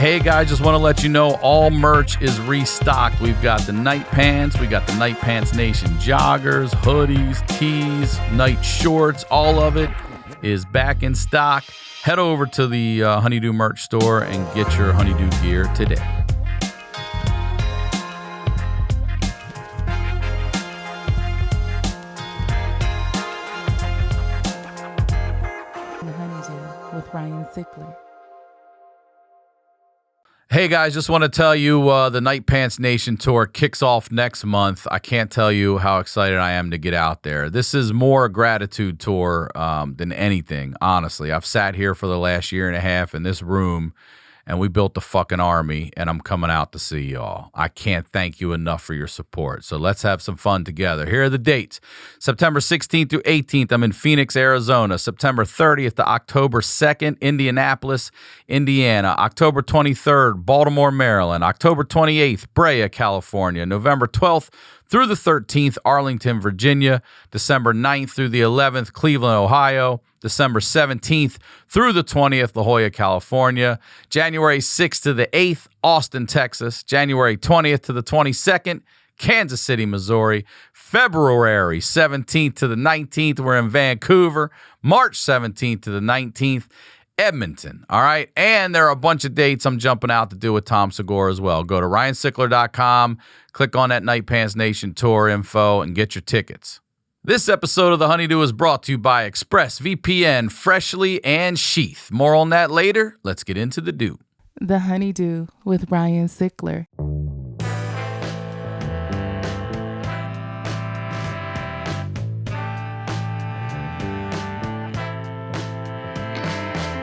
Hey guys, just want to let you know all merch is restocked. We've got the night pants, we got the Night Pants Nation joggers, hoodies, tees, night shorts, all of it is back in stock. Head over to the HoneyDew merch store and get your HoneyDew gear today. The HoneyDew with Ryan Sickler. Hey guys, just want to tell you the Night Pants Nation tour kicks off next month. I can't tell you how excited I am to get out there. This is more a gratitude tour than anything, honestly. I've sat here for the last year and a half in this room, and we built the fucking army, and I'm coming out to see y'all. I can't thank you enough for your support. So let's have some fun together. Here are the dates. September 16th through 18th, I'm in Phoenix, Arizona. September 30th to October 2nd, Indianapolis, Indiana. October 23rd, Baltimore, Maryland. October 28th, Brea, California. November 12th through the 13th, Arlington, Virginia. December 9th through the 11th, Cleveland, Ohio. December 17th through the 20th, La Jolla, California. January 6th to the 8th, Austin, Texas. January 20th to the 22nd, Kansas City, Missouri. February 17th to the 19th, we're in Vancouver. March 17th to the 19th, Edmonton. All right. And there are a bunch of dates I'm jumping out to do with Tom Segura as well. Go to ryansickler.com, click on that Night Pants Nation tour info, and get your tickets. This episode of The HoneyDew is brought to you by Expressvpn, Freshly, and SHEATH. More on that later. Let's get into the do. The HoneyDew with Ryan Sickler.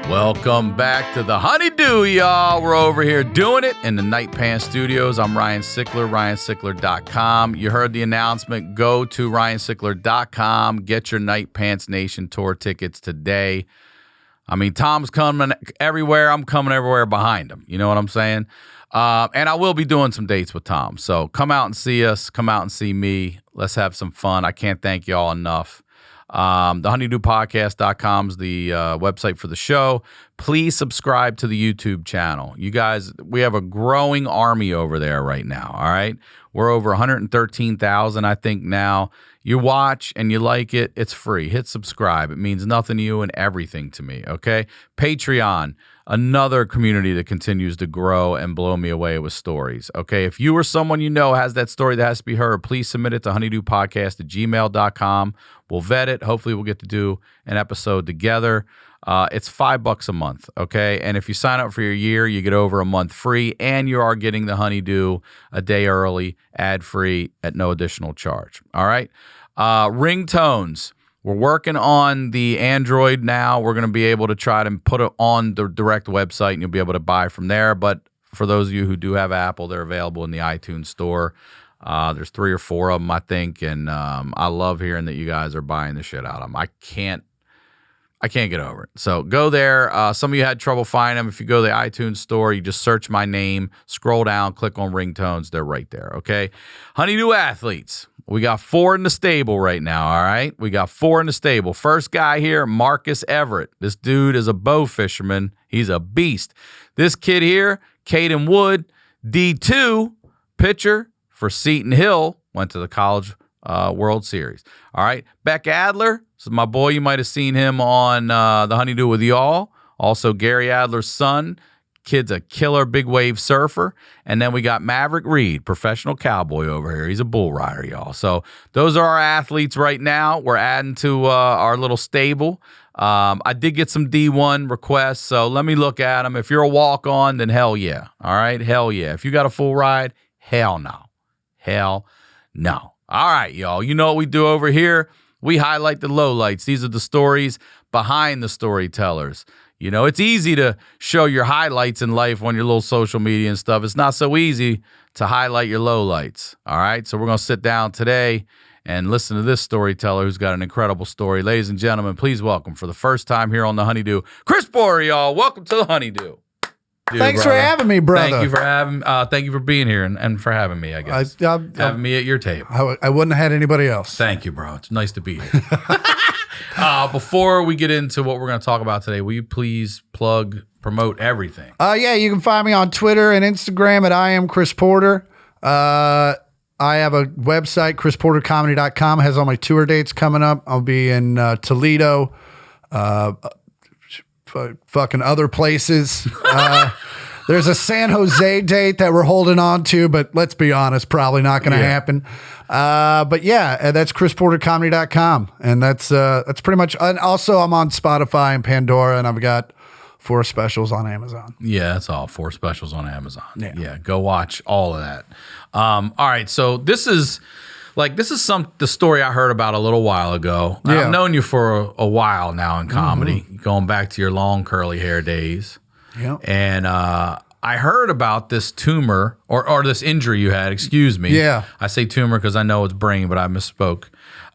Welcome back to The HoneyDew, y'all. We're over here doing it in the Night Pants Studios. I'm Ryan Sickler, ryansickler.com. You heard the announcement. Go to ryansickler.com. Get your Night Pants Nation tour tickets today. I mean, Tom's coming everywhere. I'm coming everywhere behind him. You know what I'm saying? And I will be doing some dates with Tom. So come out and see us. Come out and see me. Let's have some fun. I can't thank y'all enough. The honeydewpodcast.com is the website for the show. Please subscribe to the YouTube channel. You guys, we have a growing army over there right now, all right? We're over 113,000, I think, now. You watch and you like it, it's free. Hit subscribe. It means nothing to you and everything to me, okay? Patreon, another community that continues to grow and blow me away with stories, okay? If you or someone you know has that story that has to be heard, please submit it to honeydewpodcast@gmail.com. We'll vet it. Hopefully we'll get to do an episode together. It's $5 a month, okay? And if you sign up for your year, you get over a month free, and you are getting the HoneyDew a day early, ad-free, at no additional charge, all right? Ringtones. We're working on the Android now. We're going to be able to try to put it on the direct website, and you'll be able to buy from there. But for those of you who do have Apple, they're available in the iTunes store. There's 3 or 4 of them, I think, and I love hearing that you guys are buying the shit out of them. I can't get over it. So go there. Some of you had trouble finding them. If you go to the iTunes store, you just search my name, scroll down, click on ringtones. They're right there, okay? HoneyDew athletes. We got 4 in the stable right now, all right? We got 4 in the stable. First guy here, Marcus Everett. This dude is a bow fisherman. He's a beast. This kid here, Caden Wood, D2, pitcher for Seton Hill, went to the College World Series. All right, Beck Adler, this is my boy. You might have seen him on The HoneyDew with y'all. Also, Gary Adler's son. Kid's a killer big wave surfer. And then we got Maverick Reed, professional cowboy over here. He's a bull rider, y'all. So those are our athletes right now. We're adding to our little stable. I did get some D1 requests, so let me look at them. If you're a walk-on, then hell yeah. All right, hell yeah. If you got a full ride, hell no. Hell no. All right, y'all. You know what we do over here? We highlight the lowlights. These are the stories behind the storytellers. You know, it's easy to show your highlights in life on your little social media and stuff. It's not so easy to highlight your lowlights. All right, so we're going to sit down today and listen to this storyteller who's got an incredible story. Ladies and gentlemen, please welcome for the first time here on The HoneyDew, Chris Bory, y'all. Welcome to The HoneyDew. Thanks for having me, brother. Thank you for being here and for having me, I guess. Having me at your table. I wouldn't have had anybody else. Thank you, bro. It's nice to be here. Before we get into what we're going to talk about today, will you please plug promote everything. Yeah, you can find me on Twitter and Instagram at I am Chris Porter. I have a website, chrisportercomedy.com. It has all my tour dates coming up. I'll be in Toledo, fucking other places. There's a San Jose date that we're holding on to, but let's be honest, probably not going to happen. But yeah, that's chrisportercomedy.com. And that's pretty much, and also I'm on Spotify and Pandora, and I've got 4 specials on Amazon. Yeah, that's all. 4 specials on Amazon. Yeah. Go watch all of that. All right, so this is the story I heard about a little while ago. Yeah. I've known you for a while now in comedy, going back to your long curly hair days. Yeah. And I heard about this tumor or this injury you had, excuse me. Yeah. I say tumor because I know it's brain, but I misspoke.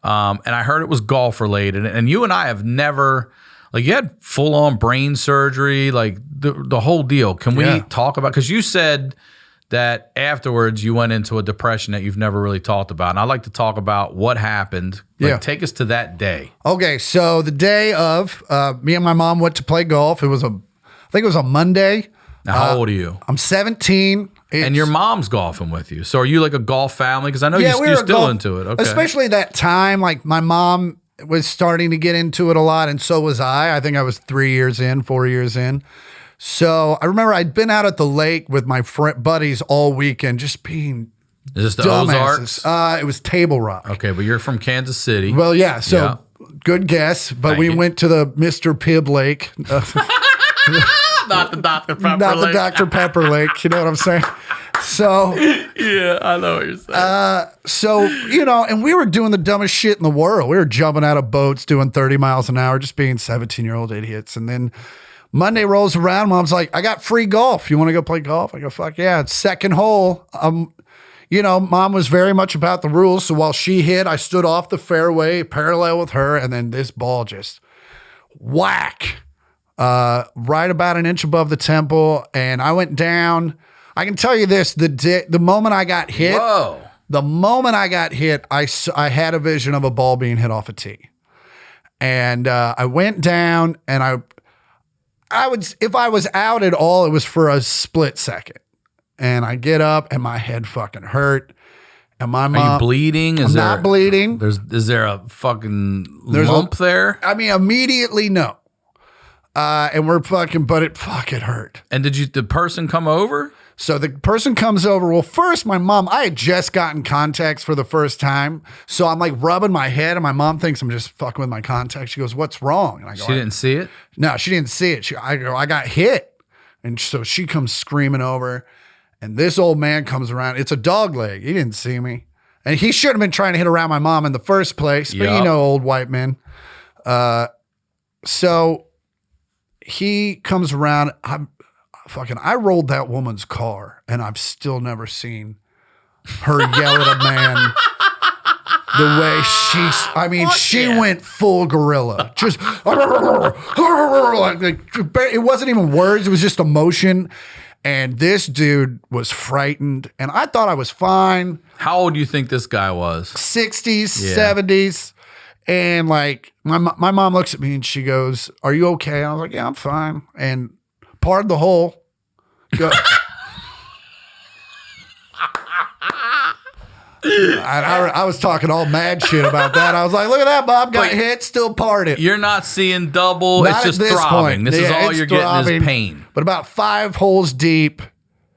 And I heard it was golf related. And you and I have never, you had full on brain surgery, the whole deal. Can we talk about, because you said that afterwards you went into a depression that you've never really talked about. And I'd like to talk about what happened. Take us to that day. Okay. So the day of, me and my mom went to play golf. I think it was a Monday. Now, how old are you? I'm 17. And your mom's golfing with you. So are you like a golf family? Because I know you're still into it. Okay. Especially that time, my mom was starting to get into it a lot, and so was I. I think I was 4 years in. So I remember I'd been out at the lake with my buddies all weekend, just being Is this the dumbasses. Ozarks? It was Table Rock. Okay, but you're from Kansas City. Well, yeah. So good guess. But Thank we you. went to the Mr. Pibb Lake. Not the Dr. Pepper Not the Lake. Dr. Pepper Lake. You know what I'm saying? So, Yeah, I know what you're saying. and we were doing the dumbest shit in the world. We were jumping out of boats, doing 30 miles an hour, just being 17-year-old idiots. And then Monday rolls around. Mom's like, I got free golf. You want to go play golf? I go, fuck yeah. It's second hole. Mom was very much about the rules. So while she hit, I stood off the fairway parallel with her. And then this ball just whack. Right about an inch above the temple, and I went down. I can tell you this: the moment I got hit, I had a vision of a ball being hit off a tee, and I went down, and I would, if I was out at all, it was for a split second, and I get up, and my head fucking hurt, and my mom. Are you bleeding? I'm not bleeding. Is there a fucking lump there? I mean, immediately no. And we're but it hurt. And did the person come over? So the person comes over. Well, first, my mom, I had just gotten contacts for the first time. So I'm rubbing my head, and my mom thinks I'm just fucking with my contacts. She goes, "What's wrong?" And I go, She didn't see it? No, she didn't see it. I go, "I got hit." And so she comes screaming over, and this old man comes around. It's a dog leg. He didn't see me. And he should have been trying to hit around my mom in the first place. But old white men. So he comes around. I rolled that woman's car, and I've still never seen her yell at a man the way she went full gorilla. Just it wasn't even words, it was just emotion. And this dude was frightened, and I thought I was fine. How old do you think this guy was? 60s, 70s. And my mom looks at me and she goes, "Are you okay?" And I was like, "Yeah, I'm fine." And pardon the hole. I was talking all mad shit about that. I was like, "Look at that, Bob got hit, still parted." You're not seeing double. Not it's just at this throbbing. point. This is all you're throbbing, getting is pain. But about 5 holes deep,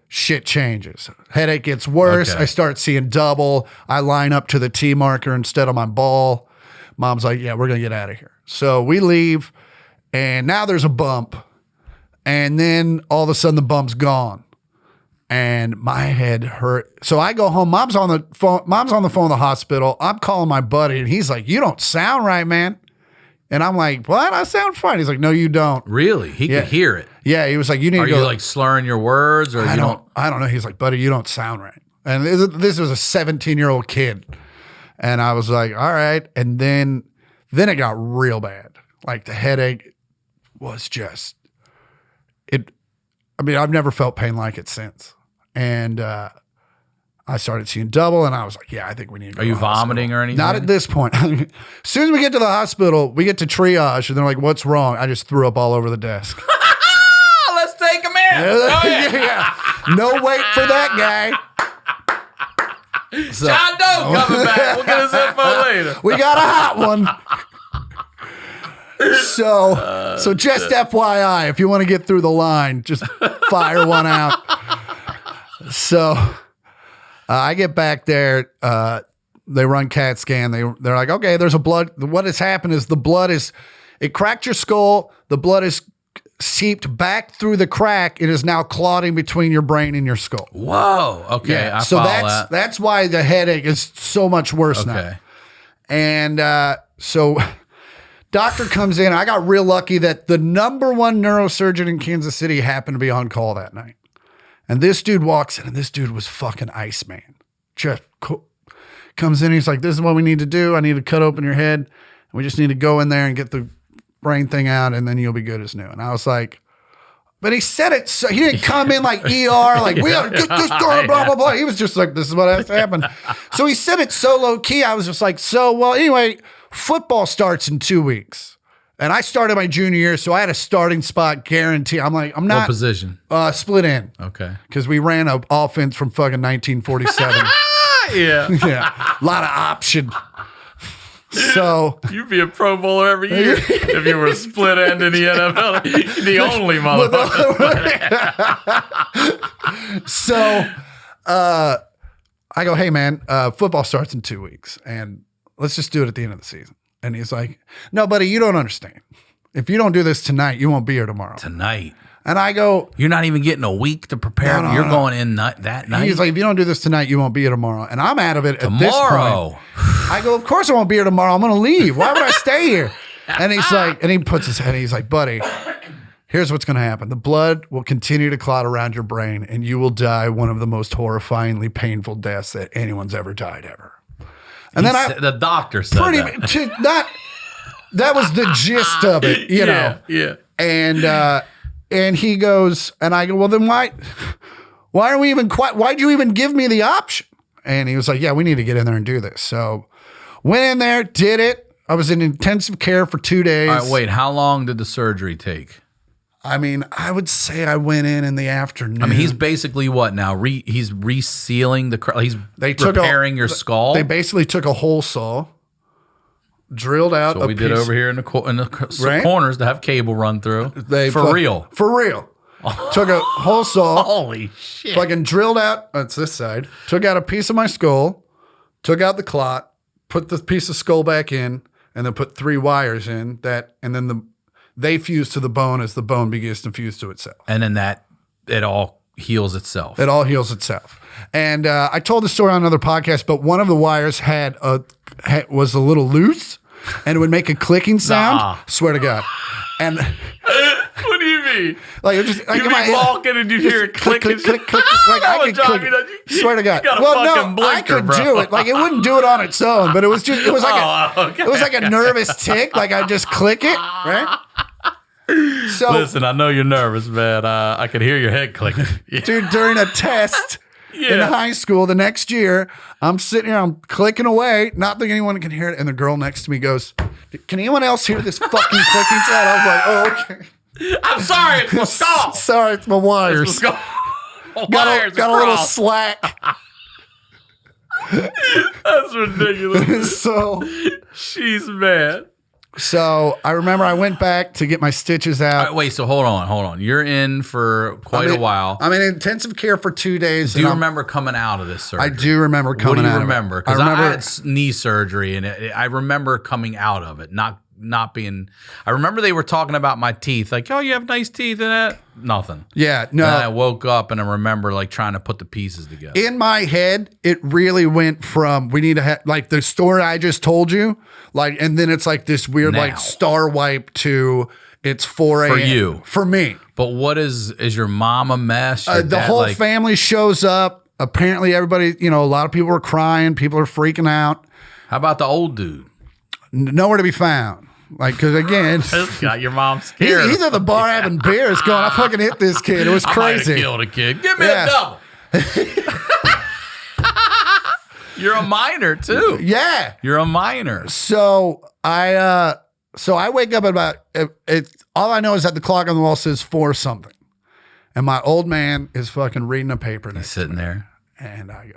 shit changes. Headache gets worse. Okay. I start seeing double. I line up to the tee marker instead of my ball. Mom's like, "Yeah, we're going to get out of here." So we leave, and now there's a bump. And then all of a sudden the bump's gone. And my head hurt. So I go home. Mom's on the phone at the hospital. I'm calling my buddy, and he's like, "You don't sound right, man." And I'm like, "What? I sound fine." He's like, "No, you don't." Really? He could hear it. Yeah, he was like, "You need Are to go." you slurring your words, or I don't know. He's like, "Buddy, you don't sound right." And this was a 17-year-old kid. And I was like, "All right." And then it got real bad. The headache was just it. I mean, I've never felt pain like it since. And I started seeing double, and I was like, "Yeah, I think we need to go." Are you vomiting or anything? Not at this point. As soon as we get to the hospital, we get to triage, and they're like, "What's wrong?" I just threw up all over the desk. No wait for that guy. So, John Doe coming back. We'll get his info later. we got a hot one. So just FYI, if you want to get through the line, just fire one out. So I get back there. They run CAT scan. They're like, okay, there's a blood. What has happened is it cracked your skull. The blood is seeped back through the crack. It is now clotting between your brain and your skull. Whoa. Okay. Yeah. I So follow that's why the headache is so much worse that. now. Okay. And so doctor comes in. I got real lucky that the number one neurosurgeon in Kansas City happened to be on call that night. And this dude walks in, and this dude was fucking Iceman. Just comes in. He's like, this is what we need to do. I need to cut open your head. And we just need to go in there and get the brain thing out, and then you'll be good as new. And I was like, but he said it. So he didn't come in like ER, like we got to get this done, blah, blah, blah. He was just like, this is what has to happen. So he said it so low key. I was just like, anyway, football starts in 2 weeks. And I started my junior year, so I had a starting spot guaranteed. I'm like, I'm not. What position? Split end. Okay. Because we ran an offense from fucking 1947. Yeah. Yeah. A lot of option. So You'd be a Pro Bowler every year if you were split end in the NFL. You're the only motherfucker. So I go, hey man, football starts in 2 weeks, and let's just do it at the end of the season. And he's like, no, buddy, you don't understand. If you don't do this tonight, you won't be here tomorrow. Tonight. And I go, You're not even getting a week to prepare. No, You're no. going in that night. he's like, if you don't do this tonight, you won't be here tomorrow. And I'm out of it at this Tomorrow. point. I go, of course I won't be here tomorrow. I'm going to leave. Why would I stay here? And he's like, and he puts his head, he's like, buddy, here's what's going to happen. The blood will continue to clot around your brain, and you will die one of the most horrifyingly painful deaths that anyone's ever died ever. And The doctor said that. That was the gist of it, you know. Yeah. And he goes, and I go, well, then why'd you even give me the option? And he was like, yeah, we need to get in there and do this. So went in there, did it. I was in intensive care for 2 days. All right, wait, how long did the surgery take? I mean, I would say I went in the afternoon. I mean, he's basically what now? He's resealing he's repairing your skull? They basically took a hole saw, drilled out That's what we did over here in the Right? corners to have cable run through. For real. Took a hole saw. Holy shit. Fucking drilled out, that's this side, took out a piece of my skull, took out the clot, put the piece of skull back in, and then put 3 wires in and then they fuse to the bone as the bone begins to fuse to itself. And then it all heals itself. It all heals itself. And I told the story on another podcast, but one of the wires was a little loose, and it would make a clicking sound. Nah. Swear to God. And What do you mean? like it just like You'd be walking and you hear it click, clicking. click, click, click. Like I could click it. Swear to God. You got a Well, fucking no, blinker, I could bro. do it. Like it wouldn't do it on its own, but it was Okay. like a nervous tick. Like I just click it, right? So, Listen, I know you're nervous, man. I could hear your head clicking. dude, during a test in Yeah. high school the next year, I'm sitting here, I'm clicking away, not thinking anyone can hear it, and the girl next to me goes, "Can anyone else hear this fucking clicking sound?" I was like, "Oh, okay." I'm sorry, it's my skull. Sorry, it's my wires. It's my skull. Wires Got a little across. slack. That's ridiculous. So She's mad. I remember I went back to get my stitches out. All right, wait, so hold on. You're in for quite a while. I'm in intensive care for 2 days. Do you remember coming out of this surgery? I do remember coming out. What do you remember? I Because I remember had knee surgery, and I remember coming out of it, not being. I remember they were talking about my teeth, like, "Oh, you have nice teeth," and that nothing. Yeah, no. And I woke up and I remember like trying to put the pieces together. In my head, it really went from we need to have like the story I just told you, like, and then it's like this weird Now. like star wipe to it's 4 a.m. For you. For me. But what is your mom a mess? Your The dad, whole like, family shows up. Apparently, everybody, a lot of people are crying. People are freaking out. How about the old dude? Nowhere to be found. Like, because again, Got your mom scared. he's at the bar having beers going, I fucking hit this kid. It was I might have crazy. killed a kid. Give me Yeah. a double. You're a minor too. Yeah. You're a minor. So I wake up at about all I know is that the clock on the wall says 4 something. And my old man is fucking reading a paper. He's sitting there. And I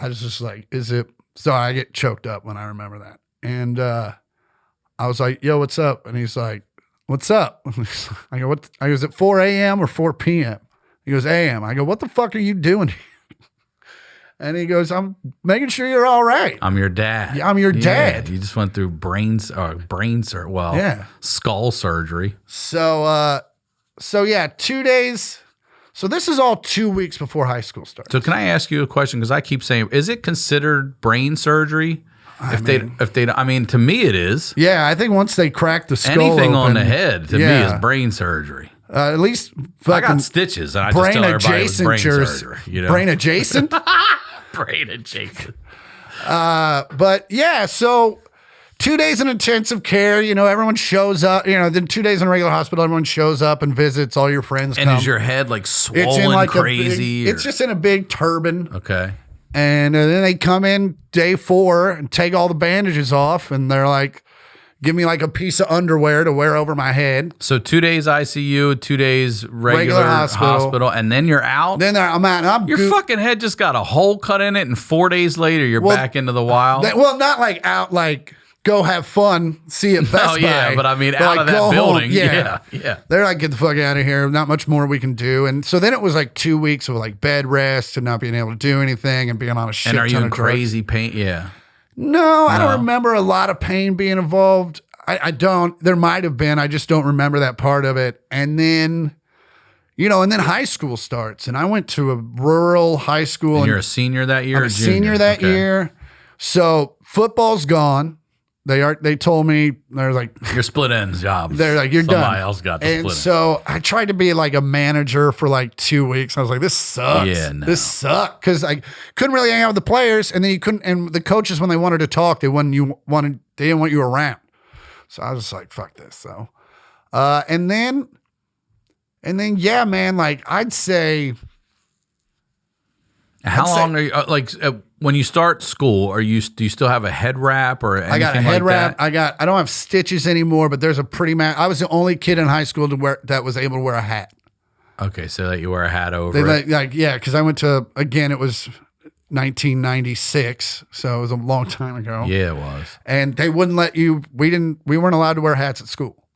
was just like, is it? So I get choked up when I remember that. And I was like, yo, what's up? And he's like, what's up? I go, what? I go, is it 4 a.m. or 4 p.m.? He goes, a.m. I go, what the fuck are you doing here? And he goes, I'm making sure you're all right. I'm your dad. Yeah, I'm your dad. You just went through skull surgery. So 2 days. So this is all 2 weeks before high school starts. So can I ask you a question? Because I keep saying, is it considered brain surgery? I mean, to me it is. Yeah, I think once they crack the skull anything open, on the head to me is brain surgery. At least I got stitches, and I just tell everybody it was brain surgery. You know? Brain adjacent. Brain adjacent. But yeah, so 2 days in intensive care, everyone shows up, then 2 days in a regular hospital, everyone shows up and visits, all your friends and come. Is your head like swollen crazy? It's just in a big turban. Okay. And then they come in day 4 and take all the bandages off, and they're like, give me like a piece of underwear to wear over my head. So 2 days ICU, 2 days regular hospital, and then you're out? Then I'm out. Your fucking head just got a hole cut in it, and 4 days later, you're back into the wild? Not like out, like go have fun, see it Best Buy. Oh, yeah, but I mean, out of that building. Yeah. Yeah. They're like, get the fuck out of here. Not much more we can do. And so then it was like 2 weeks of like bed rest and not being able to do anything and being on a shit ton of drugs. And are you in crazy pain? Yeah. No, I don't remember a lot of pain being involved. I don't. There might have been. I just don't remember that part of it. And then, and then high school starts. And I went to a rural high school. And you're a senior that year? I'm a senior that year. So football's gone. They told me, they're like, your split ends job. They're like, you're done. Somebody else got the split. And so I tried to be like a manager for like 2 weeks. I was like, this sucks. Yeah, no. This sucks. Because I couldn't really hang out with the players. And then you couldn't, and the coaches, when they wanted to talk, they didn't want you around. So I was just like, fuck this. So, and then, yeah, man, like I'd say. How long are you, when you start school, do you still have a head wrap or anything? I got a head wrap. That? I don't have stitches anymore, but there's a I was the only kid in high school that was able to wear a hat. Okay. So that you wear a hat over it. Cause I went to, again, it was 1996. So it was a long time ago. Yeah, it was. And they wouldn't let you, we weren't allowed to wear hats at school.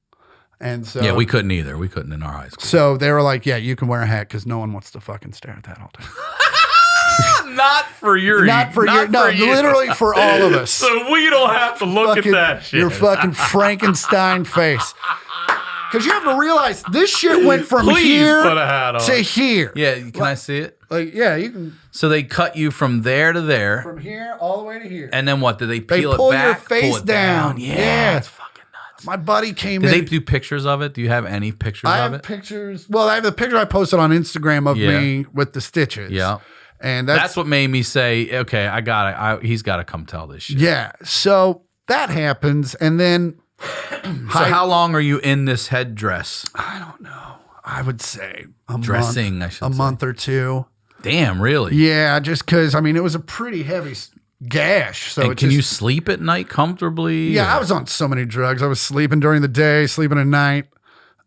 And so. Yeah, we couldn't either. We couldn't in our high school. So they were like, yeah, you can wear a hat because no one wants to fucking stare at that all day. Not for you. Literally for all of us. So we don't have to look at that shit. Your fucking Frankenstein face. Because you have to realize this shit went from here put a hat on. To here. Yeah, can I see it? Like, yeah, you can. So they cut you from there to there. From here all the way to here. And then what? Did they peel pull it back? Your face pull it down. Yeah. It's fucking nuts. My buddy came in. Did they do pictures of it? Do you have any pictures of it? I have pictures. Well, I have the picture I posted on Instagram of me with the stitches. Yeah. And that's what made me say, okay, I got it. He's got to come tell this shit. Yeah. So that happens. And then. So how long are you in this headdress? I don't know. I would say a month or two. Damn, really? Yeah, just because, it was a pretty heavy gash. So can you sleep at night comfortably? Yeah, I was on so many drugs. I was sleeping during the day, sleeping at night.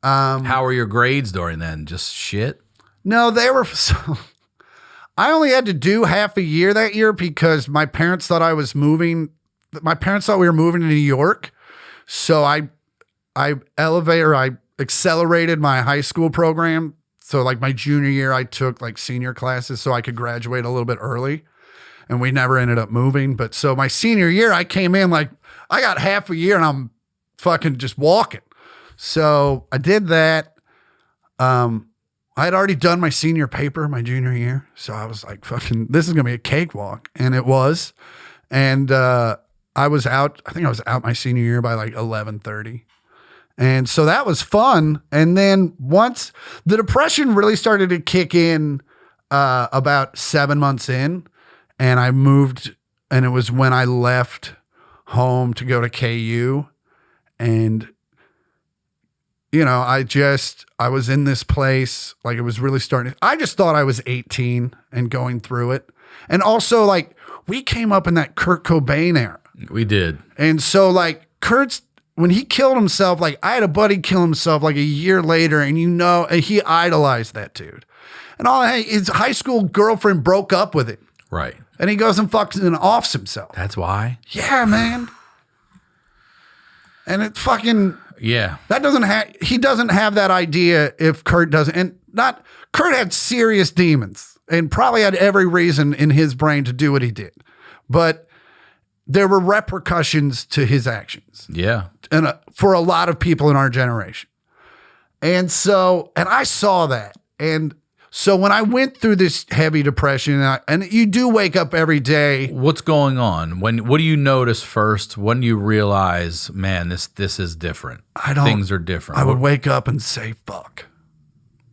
How were your grades during then? Just shit? No, they were... I only had to do half a year that year because my parents thought I was moving. My parents thought we were moving to New York. So I accelerated my high school program. So like my junior year, I took like senior classes so I could graduate a little bit early. And we never ended up moving. But so my senior year, I came in like, I got half a year and I'm fucking just walking. So I did that. I had already done my senior paper my junior year. So I was like, fucking, this is going to be a cakewalk. And it was. And I was out my senior year by like 11:30. And so that was fun. And then once the depression really started to kick in about 7 months in, and I moved, and it was when I left home to go to KU. And, I was in this place, like it was really starting. I just thought I was 18 and going through it. And also like we came up in that Kurt Cobain era. We did. And so like when he killed himself, like I had a buddy kill himself like a year later, and and he idolized that dude. And his high school girlfriend broke up with him. Right. And he goes and fucking offs himself. That's why? Yeah, man. And it's fucking... Yeah. He doesn't have that idea if Kurt doesn't. And Kurt had serious demons and probably had every reason in his brain to do what he did. But there were repercussions to his actions. Yeah. And for a lot of people in our generation. And I saw that. And so when I went through this heavy depression, and you do wake up every day. What's going on? What do you notice first? When do you realize, man, this is different? Things are different. I would wake up and say, fuck.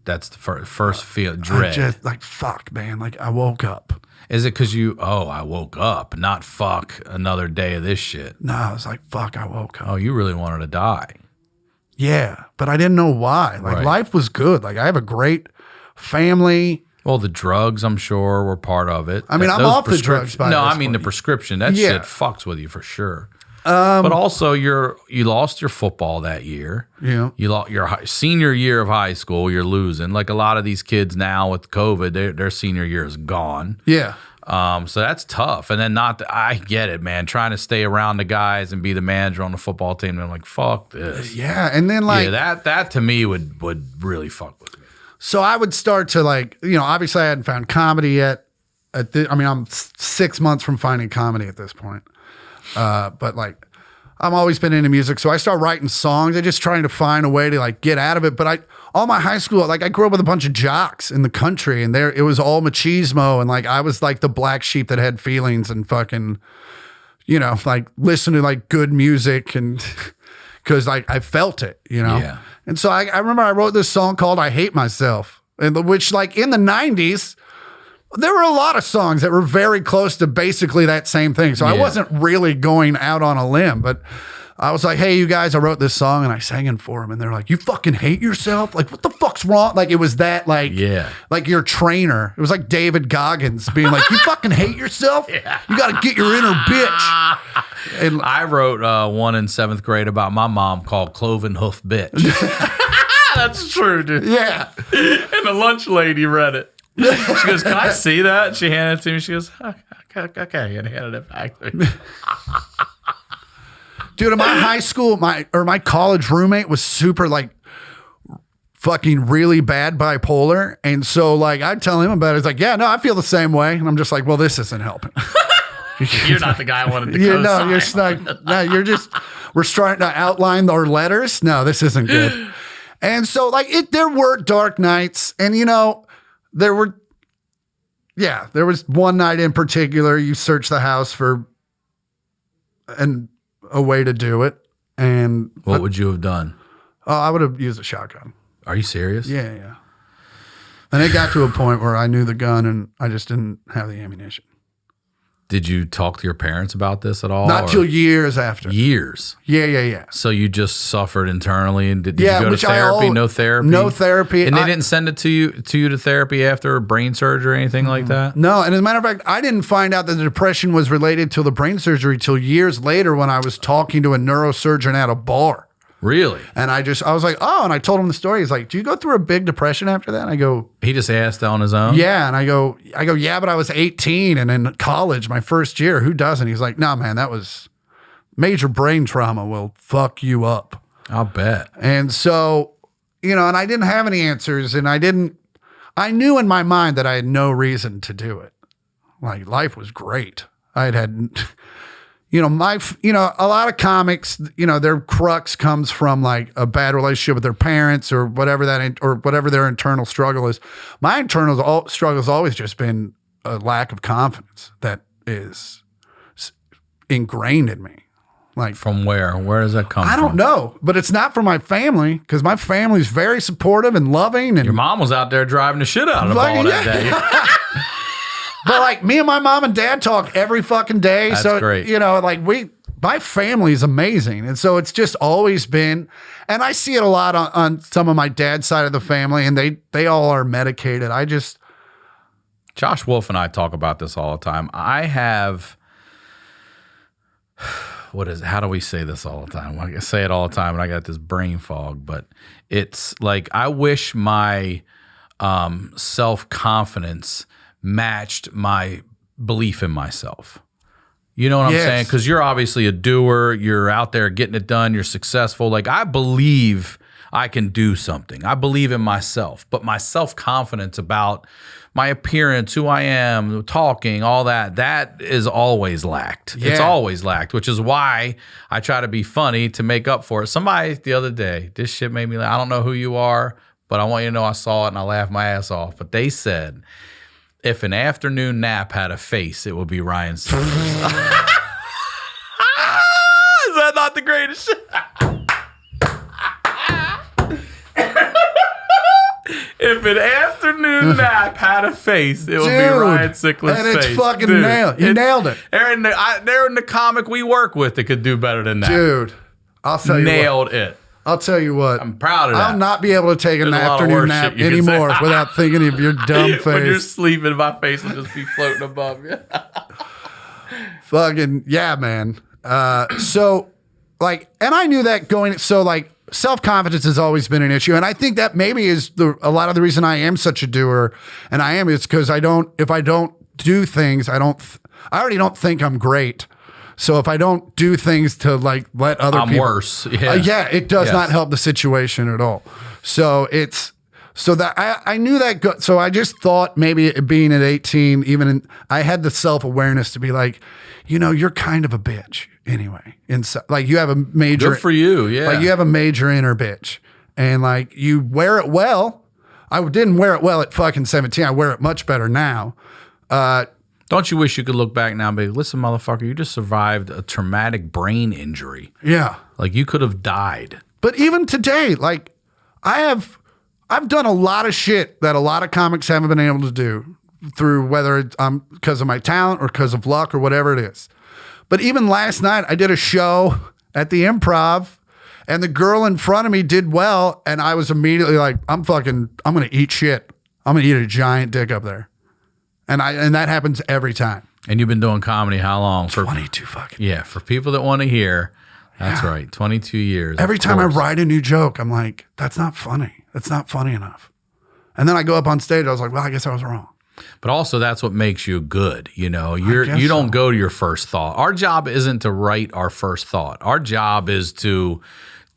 That's the first feel, dread. Just like, fuck, man. Like I woke up. Is it because I woke up, not fuck another day of this shit? No, I was like, fuck, I woke up. Oh, you really wanted to die. Yeah, but I didn't know why. Like life was good. Like I have a great family. Well, the drugs, I'm sure, were part of it. I mean, I'm off the drugs by No, this I mean point. the prescription. That shit fucks with you for sure. But also, you lost your football that year. Yeah. You lost your senior year of high school. You're losing. Like a lot of these kids now with COVID, their senior year is gone. Yeah. So that's tough. And then I get it, man. Trying to stay around the guys and be the manager on the football team. And I'm like, fuck this. Yeah. And then like that to me would really fuck with me. So I would start to like, obviously I hadn't found comedy yet. I'm 6 months from finding comedy at this point. But like, I've always been into music. So I start writing songs. I'm just trying to find a way to like get out of it. But all my high school, like I grew up with a bunch of jocks in the country and it was all machismo. And like, I was like the black sheep that had feelings and fucking, like listen to like good music and cause like I felt it, Yeah. And so I remember I wrote this song called I Hate Myself, and which like in the 90s, there were a lot of songs that were very close to basically that same thing. So I wasn't really going out on a limb, but I was like, hey, you guys, I wrote this song and I sang it for them. And they're like, you fucking hate yourself? Like, what the fuck's wrong? Like, it was that, like, like your trainer. It was like David Goggins being like, you fucking hate yourself? Yeah. You got to get your inner bitch. And I wrote one in 7th grade about my mom called Cloven Hoof Bitch. That's true, dude. Yeah. And the lunch lady read it. She goes, can I see that? And she handed it to me. She goes, okay. And handed it back to me. Dude, in my high school, my college roommate was super like fucking really bad bipolar. And so like I'd tell him about it. It's like, yeah, no, I feel the same way. And I'm just like, well, this isn't helping. You're not the guy I wanted to Yeah, co-sign. no, you're like, no, we're starting to outline our letters. No, this isn't good. And so like there were dark nights and there was one night in particular, you searched the house for a way to do it. And what would you have done? Oh, I would have used a shotgun. Are you serious? Yeah. And it got to a point where I knew the gun and I just didn't have the ammunition. Did you talk to your parents about this at all? Not till years after. Years? Yeah. So you just suffered internally and did you go to therapy? No therapy? No therapy. And they didn't send it to you to therapy after brain surgery or anything like that? No. And as a matter of fact, I didn't find out that the depression was related to the brain surgery till years later when I was talking to a neurosurgeon at a bar. Really? And I was like, oh, and I told him the story. He's like, do you go through a big depression after that? And I go, he just asked on his own? yeah. And I go, yeah, but I was 18 and in college, my first year. Who doesn't? He's like, no, man, that was major brain trauma will fuck you up. I'll bet. And so, and I didn't have any answers and I knew in my mind that I had no reason to do it. Like life was great. I had a lot of comics, their crux comes from like a bad relationship with their parents or whatever their internal struggle is. My internal struggle has always just been a lack of confidence that is ingrained in me. Like from where? Where does that come from? I don't know, but it's not from my family because my family's very supportive and loving. And your mom was out there driving the shit out of the ball that day. But like me and my mom and dad talk every fucking day. That's so great. My family is amazing. And so it's just always been, and I see it a lot on some of my dad's side of the family and they all are medicated. Josh Wolf and I talk about this all the time. I have, what is, how do we say this all the time? I say it all the time and I got this brain fog, but it's like, I wish my self-confidence matched my belief in myself. You know what I'm saying? Because you're obviously a doer. You're out there getting it done. You're successful. Like, I believe I can do something. I believe in myself. But my self-confidence about my appearance, who I am, talking, all that, that is always lacked. Yeah. It's always lacked, which is why I try to be funny to make up for it. Somebody the other day, this shit made me laugh. I don't know who you are, but I want you to know I saw it and I laughed my ass off. But they said, if an afternoon nap had a face, it would be Ryan Sickler. Is that not the greatest shit? If an afternoon nap had a face, it would be Ryan Sickler's face. And it's fucking nailed. You nailed it. They're in the comic we work with that could do better than that. Dude, I'll tell you nailed it. I'll tell you what. I'm proud of that. I'll not be able to take an afternoon nap anymore without thinking of your dumb face. When you're sleeping, my face will just be floating above you. Fucking, yeah, man. So, like, and I knew that going, so, like, self-confidence has always been an issue. And I think that maybe is a lot of the reason I am such a doer. And I am, it's because if I don't do things, I already don't think I'm great. So if I don't do things to like let other people, I'm worse. Yeah, it does not help the situation at all. So I knew that. So I just thought maybe being at 18, I had the self-awareness to be like, you're kind of a bitch anyway. Like you have a major. Good for you. Yeah. Like you have a major inner bitch, and like you wear it well. I didn't wear it well at fucking 17. I wear it much better now. Don't you wish you could look back now and be, listen, motherfucker, you just survived a traumatic brain injury. Yeah. Like you could have died. But even today, like I've done a lot of shit that a lot of comics haven't been able to do through whether it's because of my talent or because of luck or whatever it is. But even last night, I did a show at the Improv and the girl in front of me did well. And I was immediately like, I'm going to eat shit. I'm going to eat a giant dick up there. And that happens every time. And you've been doing comedy how long? 22 fucking years. Yeah, for people that want to hear, that's right, 22 years. Every time I write a new joke, I'm like, that's not funny. That's not funny enough. And then I go up on stage, I was like, well, I guess I was wrong. But also that's what makes you good. You don't go to your first thought. Our job isn't to write our first thought. Our job is to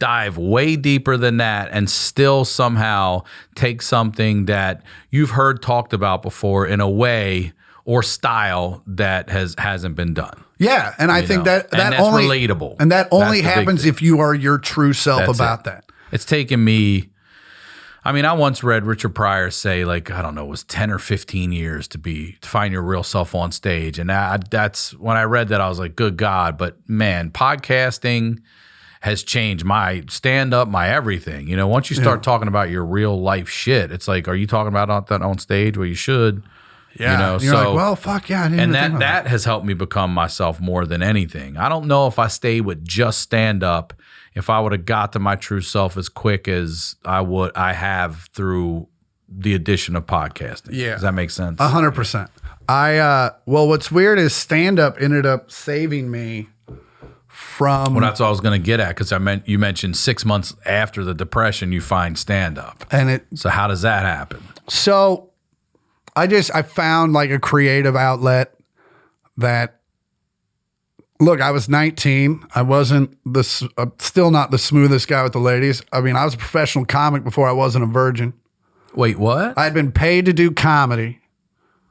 dive way deeper than that and still somehow take something that you've heard talked about before in a way or style that hasn't been done. Yeah, and I think that that's only relatable. And that only happens if you are your true self about that. It's taken me, I once read Richard Pryor say, like, I don't know, it was 10 or 15 years to find your real self on stage. And that's when I read that, I was like, good God. But man, podcasting has changed my stand-up, my everything. Once you start talking about your real life shit, it's like, are you talking about that on stage? Well, you should. Yeah. You're like, well, fuck yeah. I didn't and that has helped me become myself more than anything. I don't know if I stayed with just stand-up, if I would have got to my true self as quick as I have through the addition of podcasting. Yeah. Does that make sense? 100%. Well, what's weird is stand-up ended up saving me from. Well, that's what I was going to get at, because you mentioned 6 months after the depression, you find stand-up. So how does that happen? So I found like a creative outlet that, look, I was 19. I wasn't still not the smoothest guy with the ladies. I was a professional comic before I wasn't a virgin. Wait, what? I'd been paid to do comedy.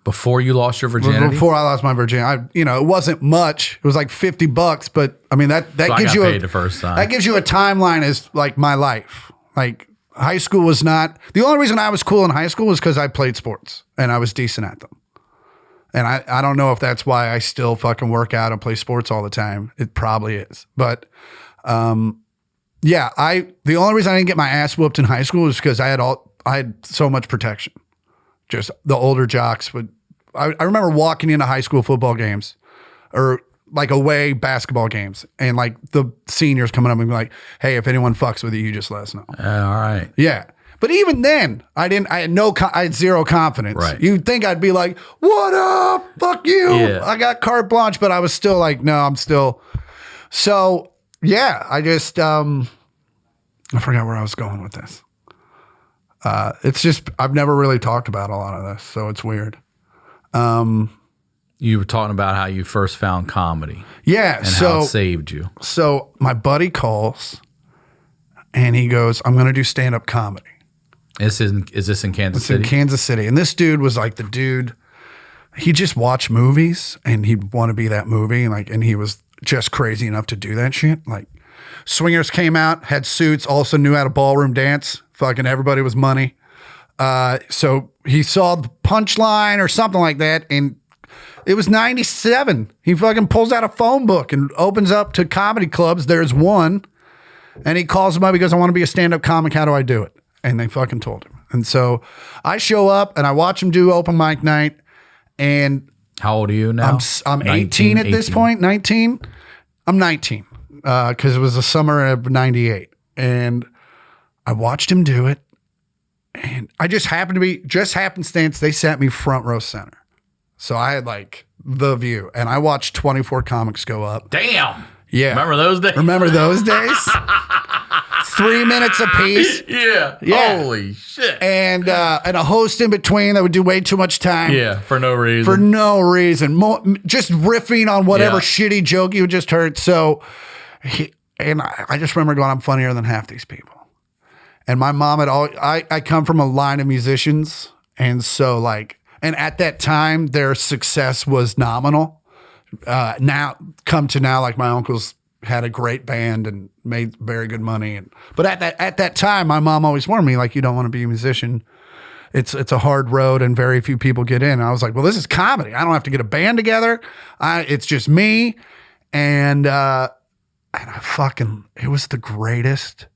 Before you lost your virginity? Before I lost my virginity. It wasn't much. It was like $50, but that gives you paid the first time. That gives you a timeline as like my life. Like high school was not, the only reason I was cool in high school was because I played sports and I was decent at them. And I don't know if that's why I still fucking work out and play sports all the time. It probably is. But the only reason I didn't get my ass whooped in high school was because I had so much protection. Just the older jocks would. I remember walking into high school football games or like away basketball games and like the seniors coming up and be like, hey, if anyone fucks with you just let us know. All right. Yeah. But even then, I had zero confidence. Right. You'd think I'd be like, what up? Fuck you. Yeah. I got carte blanche, but I was still like, no, I'm still. So yeah, I just I forgot where I was going with this. It's just I've never really talked about a lot of this, so it's weird. You were talking about how you first found comedy. Yeah, and how it saved you. So my buddy calls, and he goes, "I'm going to do stand-up comedy." Is this in Kansas It's City? in Kansas City, and this dude was like the dude. He just watched movies, and he'd want to be that movie, and he was just crazy enough to do that shit. Like, Swingers came out, had suits, also knew how to ballroom dance. Fucking everybody was money. So he saw the punchline or something like that, and it was 97. He fucking pulls out a phone book and opens up to comedy clubs. There's one, and he calls him up. He goes, "I want to be a stand-up comic. How do I do it?" And they fucking told him. And so I show up, and I watch him do open mic night, and How old are you now? I'm 18 at this point, 19. I'm 19 because it was the summer of 98. And I watched him do it. And I just happened to be, just happenstance, they sat me front row center. So I had like the view. And I watched 24 comics go up. Damn. Yeah. Remember those days? Remember those days? 3 minutes apiece. Yeah. Yeah. Holy shit. And a host in between that would do way too much time. Yeah, for no reason. For no reason. Just riffing on whatever Yeah. shitty joke you just heard. So, I just remember going, I'm funnier than half these people. And my mom had I come from a line of musicians. And so and at that time, their success was nominal. Now, my uncles had a great band and made very good money. But at that time, my mom always warned me, you don't want to be a musician. It's a hard road and very few people get in. And I was like, well, this is comedy. I don't have to get a band together. It's just me. And it was the greatest.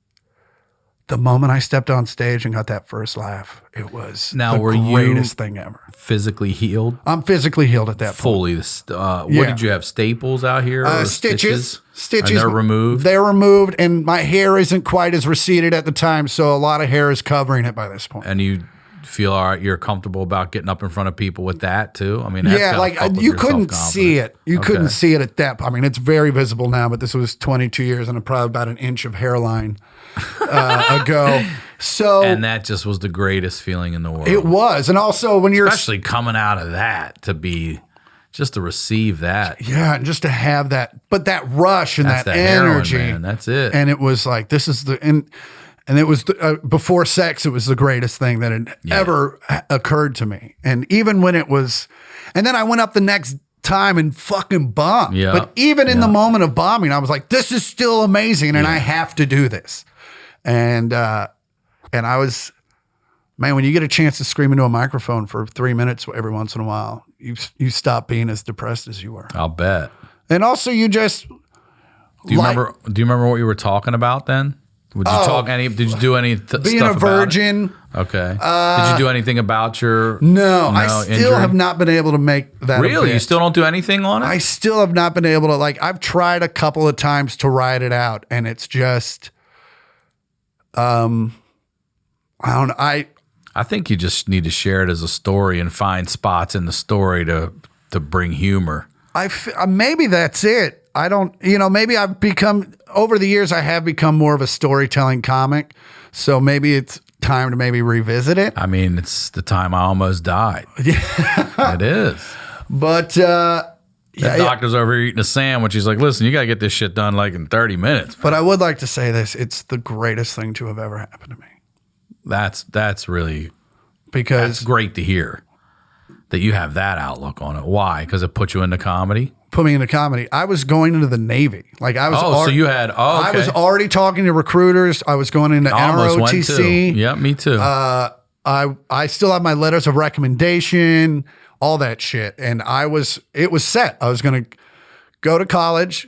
The moment I stepped on stage and got that first laugh, it was the greatest thing ever. Physically healed? I'm physically healed at that point. Fully. What did you have? Staples out here? Or Stitches. And they're removed? They're removed, and my hair isn't quite as receded at the time, so a lot of hair is covering it by this point. And you feel all right, you're comfortable about getting up in front of people with that too? I mean, that's gotta fuck with you your couldn't see it. You Okay. couldn't see it at that point. I mean, it's very visible now, but this was 22 years and probably about an inch of hairline ago. So, and that just was the greatest feeling in the world. it was. And also when you're Especially coming out of that to receive that. yeah, and just to have that, but that rush and That's that the heroin, energy, man. That's it. And it was like, this is and it was before sex, it was the greatest thing that had ever occurred to me. And even when it was, and then I went up the next time and fucking bombed. Yeah. But even in the moment of bombing, I was like, this is still amazing, and I have to do this. And I was, man, when you get a chance to scream into a microphone for 3 minutes every once in a while, you stop being as depressed as you were. I'll bet. And also, you just Do you remember what you were talking about then? Did you do any being stuff a virgin? About it? Okay. Did you do anything about your No, I still injury? have not been able to make that. Really? A You still don't do anything on it? I still have not been able to, I've tried a couple of times to ride it out, and it's just, I don't know. I think you just need to share it as a story and find spots in the story to bring humor. Maybe that's it. I don't, maybe I've become, over the years, I have become more of a storytelling comic. So maybe it's time to maybe revisit it. I mean, it's the time I almost died. Yeah. It is. But, The doctor's over here eating a sandwich. He's like, listen, you got to get this shit done in 30 minutes. But I would like to say this. It's the greatest thing to have ever happened to me. That's really, Because that's great to hear that you have that outlook on it. Why? Because it put you into comedy? put me into comedy. I was going into the Navy. I was. So you had. Okay. I was already talking to recruiters. I was going into Almost went ROTC. too. Yeah, me too. I still have my letters of recommendation, all that shit, and it was set. I was going to go to college,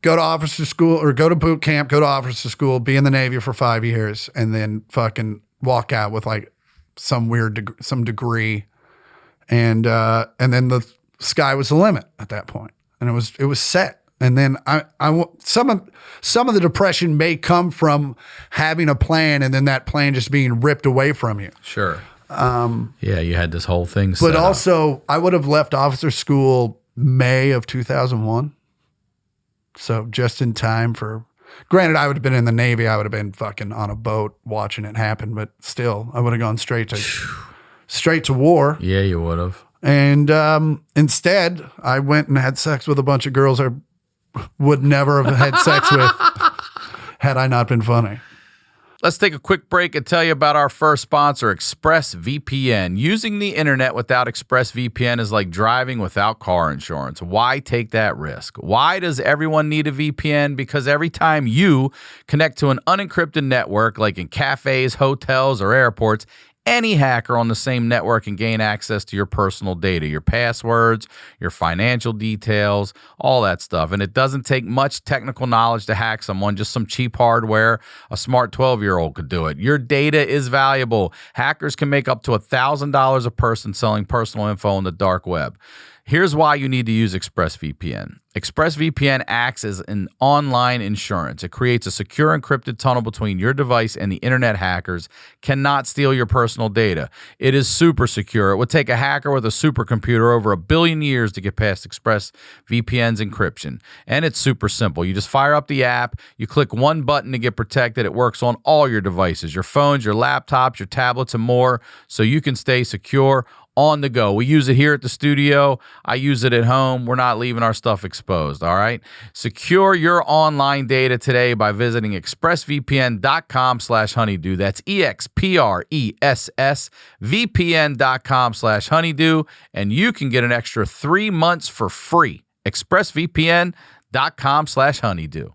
go to officer school, or go to boot camp, go to officer school, be in the Navy for 5 years, and then fucking walk out with some weird some degree, and then the sky was the limit at that point. And it was set. And then some of the depression may come from having a plan and then that plan just being ripped away from you. Sure. Yeah, you had this whole thing set But also, up. I would have left officer school May of 2001. So just in time for, granted, I would have been in the Navy. I would have been fucking on a boat watching it happen, but still, I would have gone straight to war. Yeah, you would have. And instead, I went and had sex with a bunch of girls I would never have had sex with had I not been funny. Let's take a quick break and tell you about our first sponsor, Expressvpn. Using the internet without Expressvpn is like driving without car insurance. Why take that risk? Why does everyone need a VPN? Because every time you connect to an unencrypted network, like in cafes, hotels, or airports, any hacker on the same network can gain access to your personal data, your passwords, your financial details, all that stuff. And it doesn't take much technical knowledge to hack someone, just some cheap hardware. A smart 12-year-old could do it. Your data is valuable. Hackers can make up to $1,000 a person selling personal info on the dark web. Here's why you need to use Expressvpn. Expressvpn acts as an online insurance. It creates a secure encrypted tunnel between your device and the internet. Hackers cannot steal your personal data. It is super secure. It would take a hacker with a supercomputer over 1 billion years to get past Expressvpn's encryption. And it's super simple. You just fire up the app. You click one button to get protected. It works on all your devices, your phones, your laptops, your tablets, and more, so you can stay secure on the go. We use it here at the studio. I use it at home. We're not leaving our stuff exposed, all right? Secure your online data today by visiting expressvpn.com/honeydew. That's expressvpn.com/honeydew, and you can get an extra 3 months for free. expressvpn.com/honeydew.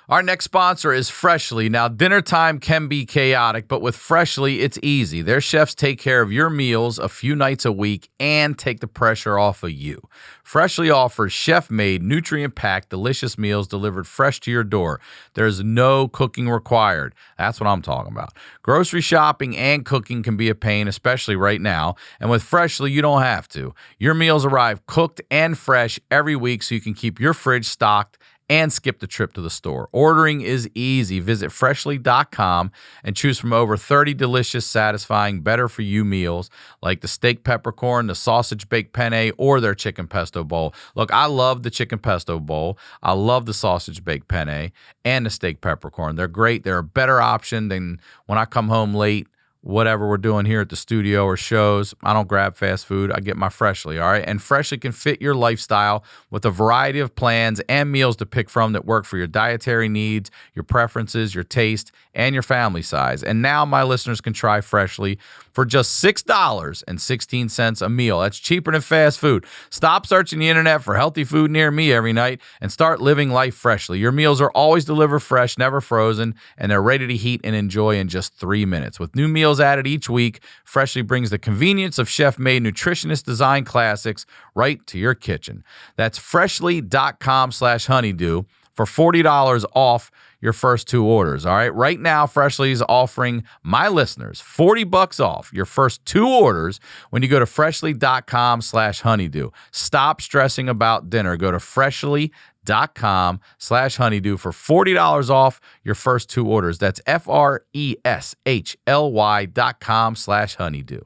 Our next sponsor is Freshly. Now, dinner time can be chaotic, but with Freshly, it's easy. Their chefs take care of your meals a few nights a week and take the pressure off of you. Freshly offers chef-made, nutrient-packed, delicious meals delivered fresh to your door. There's no cooking required. That's what I'm talking about. Grocery shopping and cooking can be a pain, especially right now. And with Freshly, you don't have to. Your meals arrive cooked and fresh every week, so you can keep your fridge stocked and skip the trip to the store. Ordering is easy. Visit freshly.com and choose from over 30 delicious, satisfying, better-for-you meals like the steak peppercorn, the sausage baked penne, or their chicken pesto bowl. Look, I love the chicken pesto bowl. I love the sausage baked penne and the steak peppercorn. They're great. They're a better option than when I come home late, whatever we're doing here at the studio or shows. I don't grab fast food. I get my Freshly, all right? And Freshly can fit your lifestyle with a variety of plans and meals to pick from that work for your dietary needs, your preferences, your taste, and your family size. And now my listeners can try Freshly for just $6.16 a meal. That's cheaper than fast food. Stop searching the internet for healthy food near me every night and start living life freshly. Your meals are always delivered fresh, never frozen, and they're ready to heat and enjoy in just 3 minutes. With new meals added each week, Freshly brings the convenience of chef-made, nutritionist-designed classics right to your kitchen. That's freshly.com/honeydew for $40 off your first 2 orders, all right? Right now, Freshly is offering my listeners $40 off your first 2 orders when you go to freshly.com/honeydew. Stop stressing about dinner. Go to freshly.com/honeydew for $40 off your first 2 orders. That's FRESHLY.com/honeydew.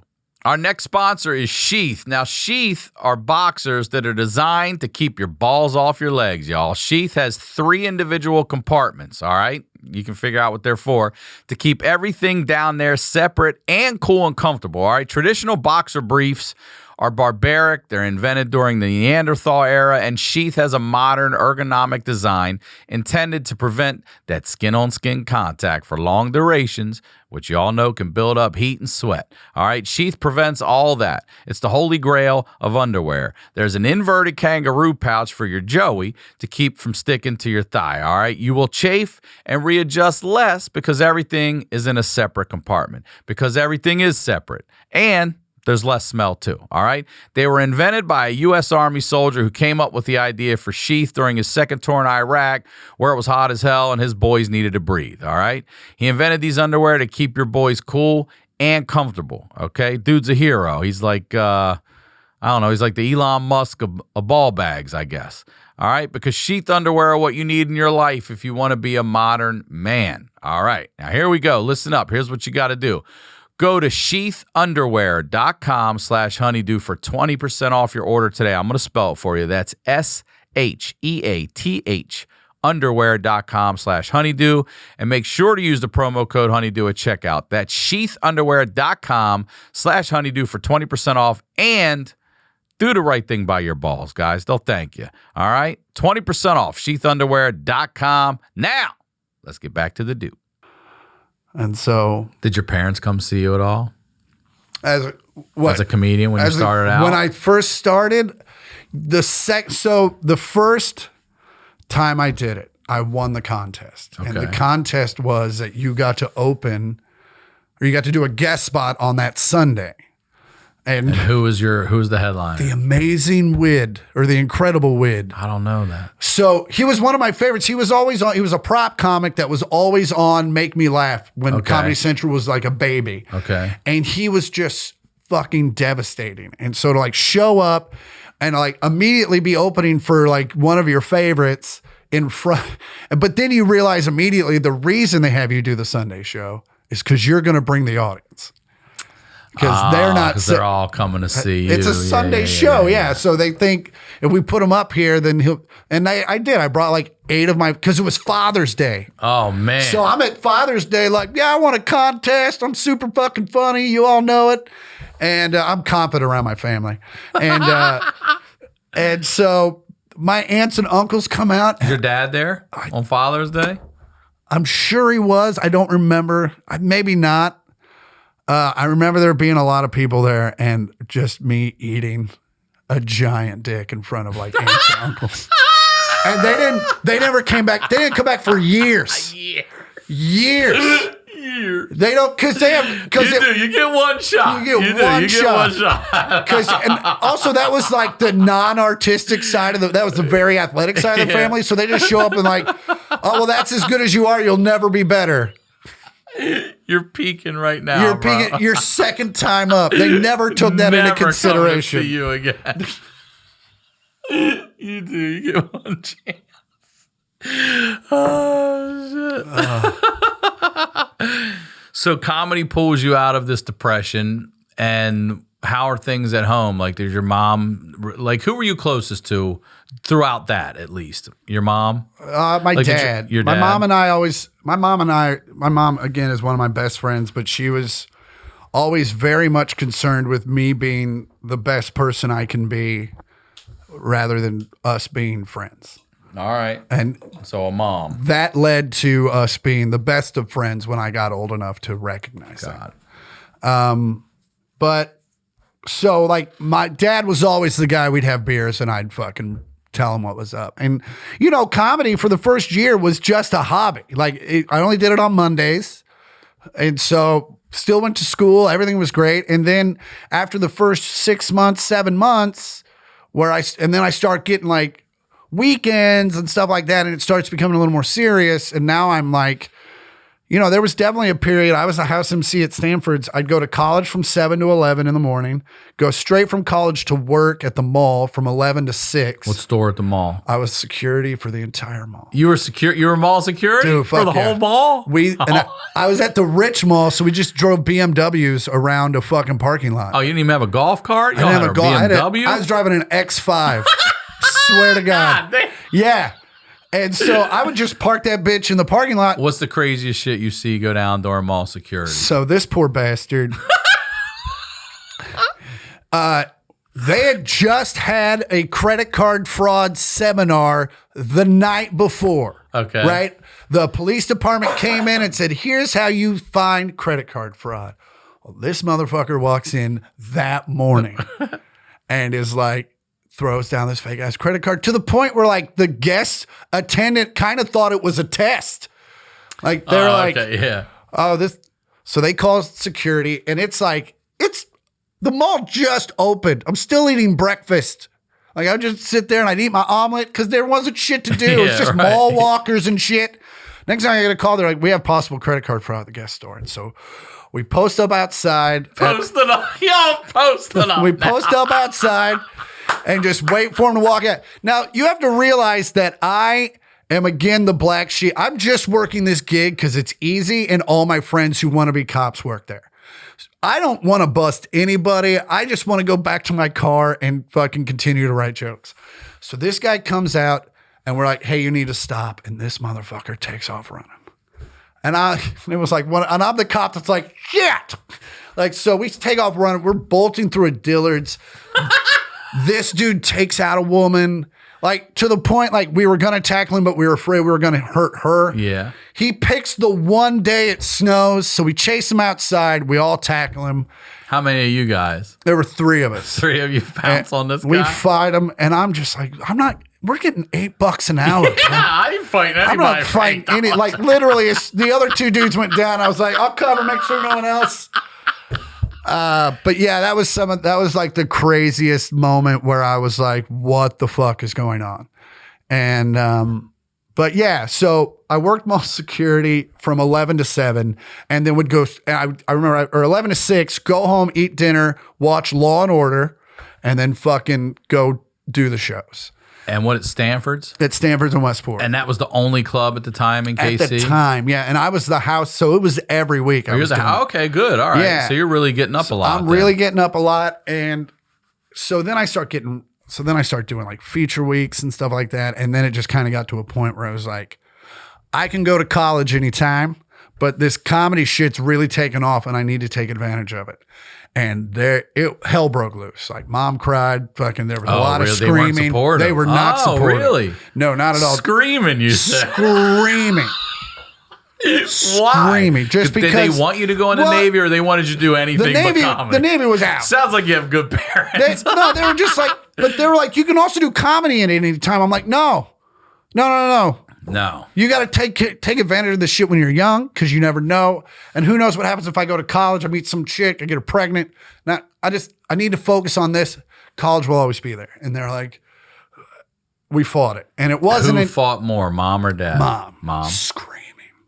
Our next sponsor is SHEATH. Now, SHEATH are boxers that are designed to keep your balls off your legs, y'all. SHEATH has 3 individual compartments, all right? You can figure out what they're for, to keep everything down there separate and cool and comfortable, all right? Traditional boxer briefs are barbaric. They're invented during the Neanderthal era, and SHEATH has a modern ergonomic design intended to prevent that skin-on-skin contact for long durations, which you all know can build up heat and sweat. All right, SHEATH prevents all that. It's the holy grail of underwear. There's an inverted kangaroo pouch for your Joey to keep from sticking to your thigh, all right? You will chafe and readjust less because everything is in a separate compartment, because everything is separate. And there's less smell too, all right? They were invented by a U.S. Army soldier who came up with the idea for SHEATH during his second tour in Iraq, where it was hot as hell and his boys needed to breathe, all right? He invented these underwear to keep your boys cool and comfortable, okay? Dude's a hero. He's like, I don't know, he's like the Elon Musk of ball bags, I guess, all right? Because SHEATH underwear are what you need in your life if you want to be a modern man, all right? Now, here we go. Listen up. Here's what you got to do. Go to sheathunderwear.com/honeydew for 20% off your order today. I'm going to spell it for you. That's SHEATH sheathunderwear.com/honeydew, and make sure to use the promo code honeydew at checkout. That's sheathunderwear.com/honeydew for 20% off, and do the right thing by your balls, guys. They'll thank you. All right? 20% off, sheathunderwear.com. Now, let's get back to the do. And so, did your parents come see you at all? As a comedian when you started out? When I first started, the first time I did it, I won the contest. Okay. And the contest was that you got to open, or you got to do a guest spot on that Sunday. And who was the headliner? The Amazing Wid, or the Incredible Wid. I don't know that. So he was one of my favorites. He was always on. He was a prop comic that was always on Make Me Laugh when Comedy Central was like a baby. Okay. And he was just fucking devastating. And so to like show up and like immediately be opening for like one of your favorites in front, but then you realize immediately the reason they have you do the Sunday show is because you're going to bring the audience. Because they're all coming to see you. It's a Sunday show, yeah. So they think if we put him up here, then he'll. And I did. I brought like 8 of my, because it was Father's Day. Oh man! So I'm at Father's Day, like, yeah, I want a contest. I'm super fucking funny. You all know it, and I'm confident around my family, and and so my aunts and uncles come out. Is your dad there on Father's Day? I'm sure he was. I don't remember. Maybe not. I remember there being a lot of people there and just me eating a giant dick in front of like aunts and uncles. And they never came back. They didn't come back for years. Years. They don't, because they have, you get one shot. You get one shot. And also that was like the non-artistic side that was the very athletic side of the family. So they just show up and like, oh, well, that's as good as you are. You'll never be better. You're peaking right now. You're peaking. Your second time up. They never took that into consideration. Never see you again. You do. You get one chance. Oh shit. So comedy pulls you out of this depression, and how are things at home? Like, there's your mom. Like, who were you closest to throughout that? At least your mom. My dad. Your dad. My mom again is one of my best friends, but she was always very much concerned with me being the best person I can be rather than us being friends. All right. And so a mom. That led to us being the best of friends when I got old enough to recognize that. But so like my dad was always the guy we'd have beers and I'd fucking tell him what was up. And, you know, comedy for the first year was just a hobby. Like I only did it on Mondays. And so still went to school. Everything was great. And then after the first 6 months, 7 months, then I start getting like weekends and stuff like that. And it starts becoming a little more serious. And now I'm like, you know, there was definitely a period. I was a house MC at Stanford's. I'd go to college from 7 to 11 in the morning, go straight from college to work at the mall from 11 to 6. What store at the mall? I was security for the entire mall. You were mall security? Dude, for the whole mall? I was at the rich mall, so we just drove BMWs around a fucking parking lot. Oh, you didn't even have a golf cart? You I didn't have a golf. BMW? I was driving an X5. Swear to God. Yeah. And so I would just park that bitch in the parking lot. What's the craziest shit you see go down during mall security? So this poor bastard, they had just had a credit card fraud seminar the night before. Okay. Right? The police department came in and said, here's how you find credit card fraud. Well, this motherfucker walks in that morning and is like, throws down this fake ass credit card to the point where like the guest attendant kind of thought it was a test. Like they're this. So they call security and it's like, the mall just opened. I'm still eating breakfast. Like I would just sit there and I'd eat my omelet because there wasn't shit to do. It was just mall walkers and shit. Next time I get a call, they're like, we have possible credit card fraud at the guest store. And so we post up outside. We post up outside. And just wait for him to walk out. Now, you have to realize that I am, again, the black sheep. I'm just working this gig because it's easy, and all my friends who want to be cops work there. I don't want to bust anybody. I just want to go back to my car and fucking continue to write jokes. So this guy comes out And we're like, hey, you need to stop. And this motherfucker takes off running. And it was like, and I'm the cop that's like, shit. Like, so we take off running. We're bolting through a Dillard's. This dude takes out a woman, like to the point, like we were going to tackle him, but we were afraid we were going to hurt her. Yeah. He picks the one day it snows. So we chase him outside. We all tackle him. How many of you guys? There were 3 of us. 3 of you pounce on this guy? We fight him. And I'm just like, we're getting $8 an hour. Yeah, I ain't fighting anybody. I'm not fighting any. Like literally, the other 2 dudes went down. I was like, I'll cover, make sure no one else. But yeah, that was like the craziest moment where I was like, what the fuck is going on? And but yeah, so I worked mall security from 11 to 7, and then would go. I remember, or 11 to 6, go home, eat dinner, watch Law and Order, and then fucking go do the shows. And what, at Stanford's? At Stanford's in Westport. And that was the only club at the time in KC? At the time, yeah. And I was the house, so it was every week. Okay, good. All right. Yeah. So you're really getting up a lot. I'm really getting up a lot. And so then I start doing like feature weeks and stuff like that. And then it just kind of got to a point where I was like, I can go to college anytime, but this comedy shit's really taken off and I need to take advantage of it. And hell broke loose. Like mom cried. Fucking, there was a lot of screaming. They were not supportive. Really? No, not at all. Screaming, you said. Screaming. Why? Screaming. Just because. Did they want you to go in the Navy, or they wanted you to do anything but comedy? The Navy was out. Sounds like you have good parents. They were just like, but they were like, you can also do comedy at any time. I'm like, no. No. You got to take advantage of this shit when you're young, because you never know. And who knows what happens if I go to college, I meet some chick, I get her pregnant. Now, I need to focus on this. College will always be there. And they're like, we fought it. And it wasn't. Who fought more, mom or dad? Mom.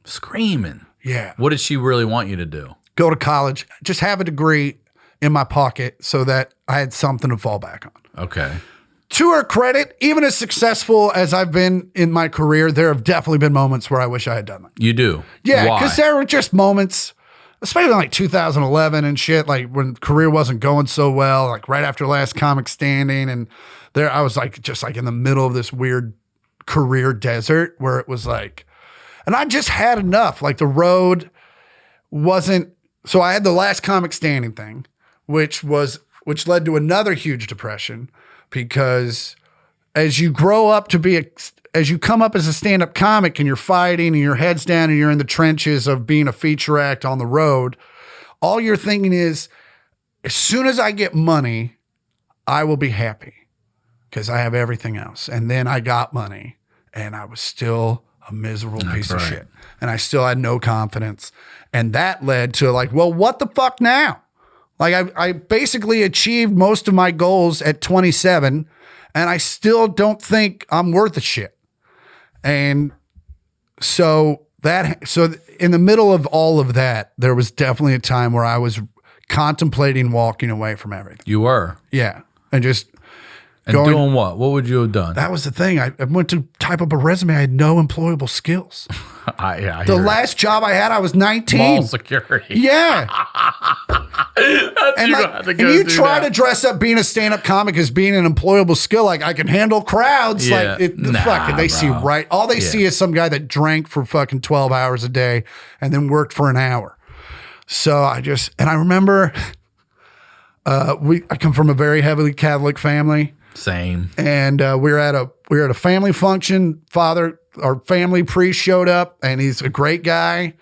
Screaming. Yeah. What did she really want you to do? Go to college, just have a degree in my pocket so that I had something to fall back on. Okay. To her credit, even as successful as I've been in my career, there have definitely been moments where I wish I had done that. You do? Yeah, because there were just moments, especially like 2011 and shit, like when career wasn't going so well, like right after Last Comic Standing. And there I was like, just like in the middle of this weird career desert where it was like, and I just had enough. Like the road wasn't, so I had the Last Comic Standing thing, which led to another huge depression. Because as you grow up as you come up as a stand-up comic and you're fighting and your head's down and you're in the trenches of being a feature act on the road, all you're thinking is, as soon as I get money, I will be happy because I have everything else. And then I got money and I was still a miserable piece of shit. And I still had no confidence. And that led to like, well, what the fuck now? Like I basically achieved most of my goals at 27, and I still don't think I'm worth a shit. And so in the middle of all of that, there was definitely a time where I was contemplating walking away from everything. You were? Yeah. And just doing what? What would you have done? That was the thing. I went to type up a resume. I had no employable skills. The last job I had, I was 19. Mall security. Yeah. And you try to dress up being a stand-up comic as being an employable skill. Like, I can handle crowds. Yeah. Like, they see right. All they see is some guy that drank for fucking 12 hours a day and then worked for an hour. So I remember I come from a very heavily Catholic family. Same. And we were at a family function. Our family priest showed up, and he's a great guy.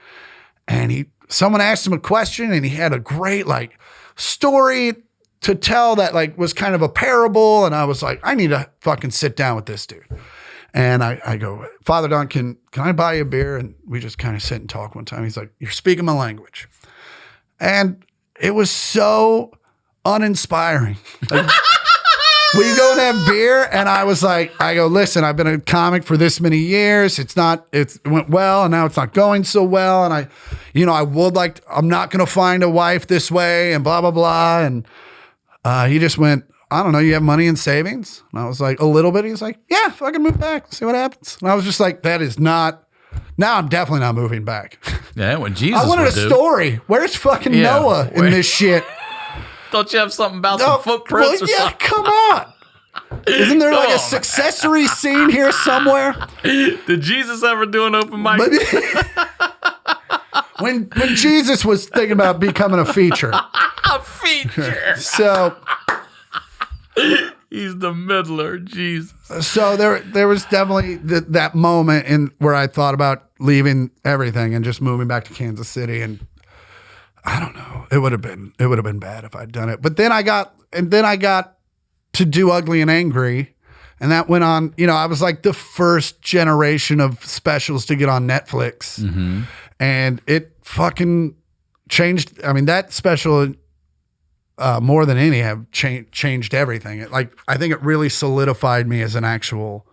And someone asked him a question, and he had a great like story to tell that like was kind of a parable. And I was like, I need to fucking sit down with this dude. And I go, Father Don, can I buy you a beer? And we just kind of sit and talk one time. He's like, you're speaking my language. And it was so uninspiring. Like, will you go and have beer? And I go, listen, I've been a comic for this many years. It went well, and now it's not going so well. And I'm not going to find a wife this way, and blah, blah, blah. And he just went, I don't know, you have money in savings? And I was like, a little bit. He's like, yeah, fucking move back, see what happens. And I was just like, that is not, now I'm definitely not moving back. Yeah, when Jesus I wanted a story. Where's fucking Noah in this shit? Don't you have something about some footprints or something? Come on. Isn't there like Come a on, successory scene here somewhere? Did Jesus ever do an open mic? Maybe- when Jesus was thinking about becoming a feature. A feature. So He's the middler, Jesus. So there was definitely that moment in where I thought about leaving everything and just moving back to Kansas City, and I don't know, it would have been bad if I'd done it. But then I got to do Ugly and Angry, and that went on. You know, I was like the first generation of specials to get on Netflix, and it fucking changed. I mean, that special. More than any have changed everything. I think it really solidified me as an actual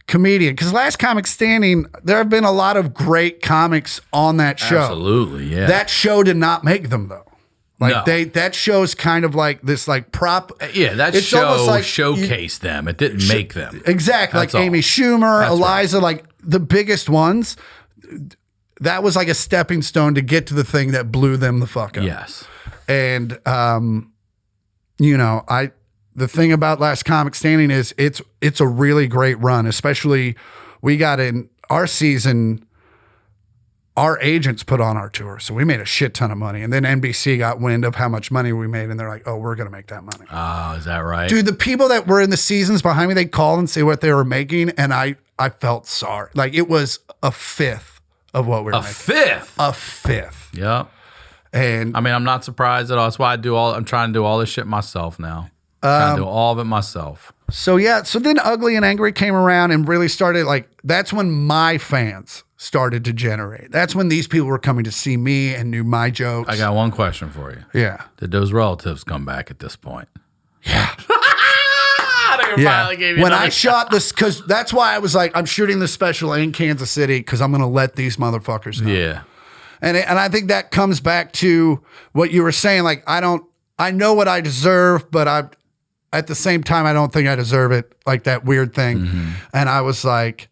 comedian. Because Last Comic Standing, there have been a lot of great comics on that show. Absolutely, yeah. That show did not make them though. Like No. that show's kind of like this like prop. Yeah, that It's show almost like showcased them. It didn't make them. Exactly. That's like all. Amy Schumer, That's Eliza, like the biggest ones. That was like a stepping stone to get to the thing that blew them the fuck up. Yes. And you know, the thing about Last Comic Standing is it's a really great run, especially we got in our season, our agents put on our tour. So we made a shit ton of money. And then NBC got wind of how much money we made, and they're like, oh, we're gonna make that money. Oh, is that right? Dude, the people that were in the seasons behind me, they'd call and say what they were making, and I felt sorry. Like it was a fifth of what we were a making. fifth. A fifth. Yep. And I mean, I'm not surprised at all. That's why I'm trying to do all this shit myself now. Trying to do all of it myself. So yeah, so then Ugly and Angry came around and really started like, that's when my fans started to generate. That's when these people were coming to see me and knew my jokes. I got one question for you. Yeah. Did those relatives come back at this point? Yeah. They finally gave you When another I shot this, because that's why I was like, I'm shooting this special in Kansas City because I'm going to let these motherfuckers know. Yeah. And I think that comes back to what you were saying. Like, I know what I deserve, but at the same time, I don't think I deserve it. Like that weird thing. And I was like,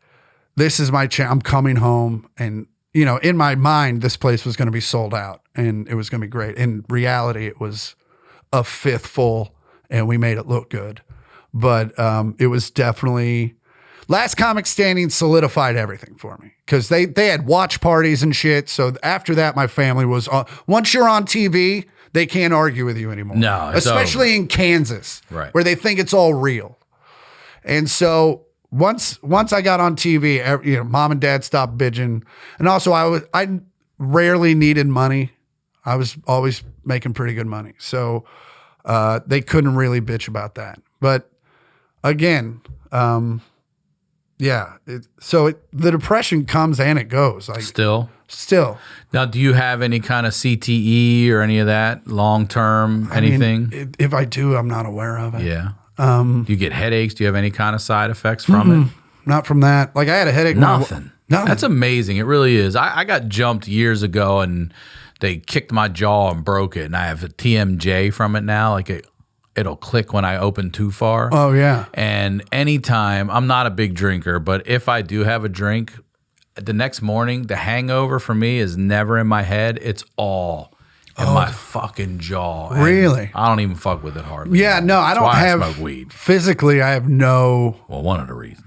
this is my chance. I'm coming home. And, you know, in my mind, this place was going to be sold out and it was going to be great. In reality, it was a fifth full and we made it look good. But it was definitely... Last Comic Standing solidified everything for me because they had watch parties and shit. So after that, my family was on. Once you're on TV, they can't argue with you anymore. No, it's especially in Kansas, Right. where they think it's all real. And so once I got on TV, you know, mom and dad stopped bitching, and also I rarely needed money. I was always making pretty good money, so they couldn't really bitch about that. But again. Yeah. The depression comes and it goes. Like Still. Now, Do you have any kind of CTE or any of that long term? Anything? I mean, if I do, I'm not aware of it. Yeah. Do you get headaches? Do you have any kind of side effects from it? Not from that. Like I had a headache. Nothing. Nothing. That's amazing. It really is. I got jumped years ago and they kicked my jaw and broke it, and I have a TMJ from it now. Like it'll click when I open too far. Oh yeah. And anytime, I'm not a big drinker, but if I do have a drink, the next morning, the hangover for me is never in my head. It's all in my fucking jaw. And Really? I don't even fuck with it hardly. Yeah. No, I That's don't why have. I smoke weed. Physically, I have no. Well, one of the reasons.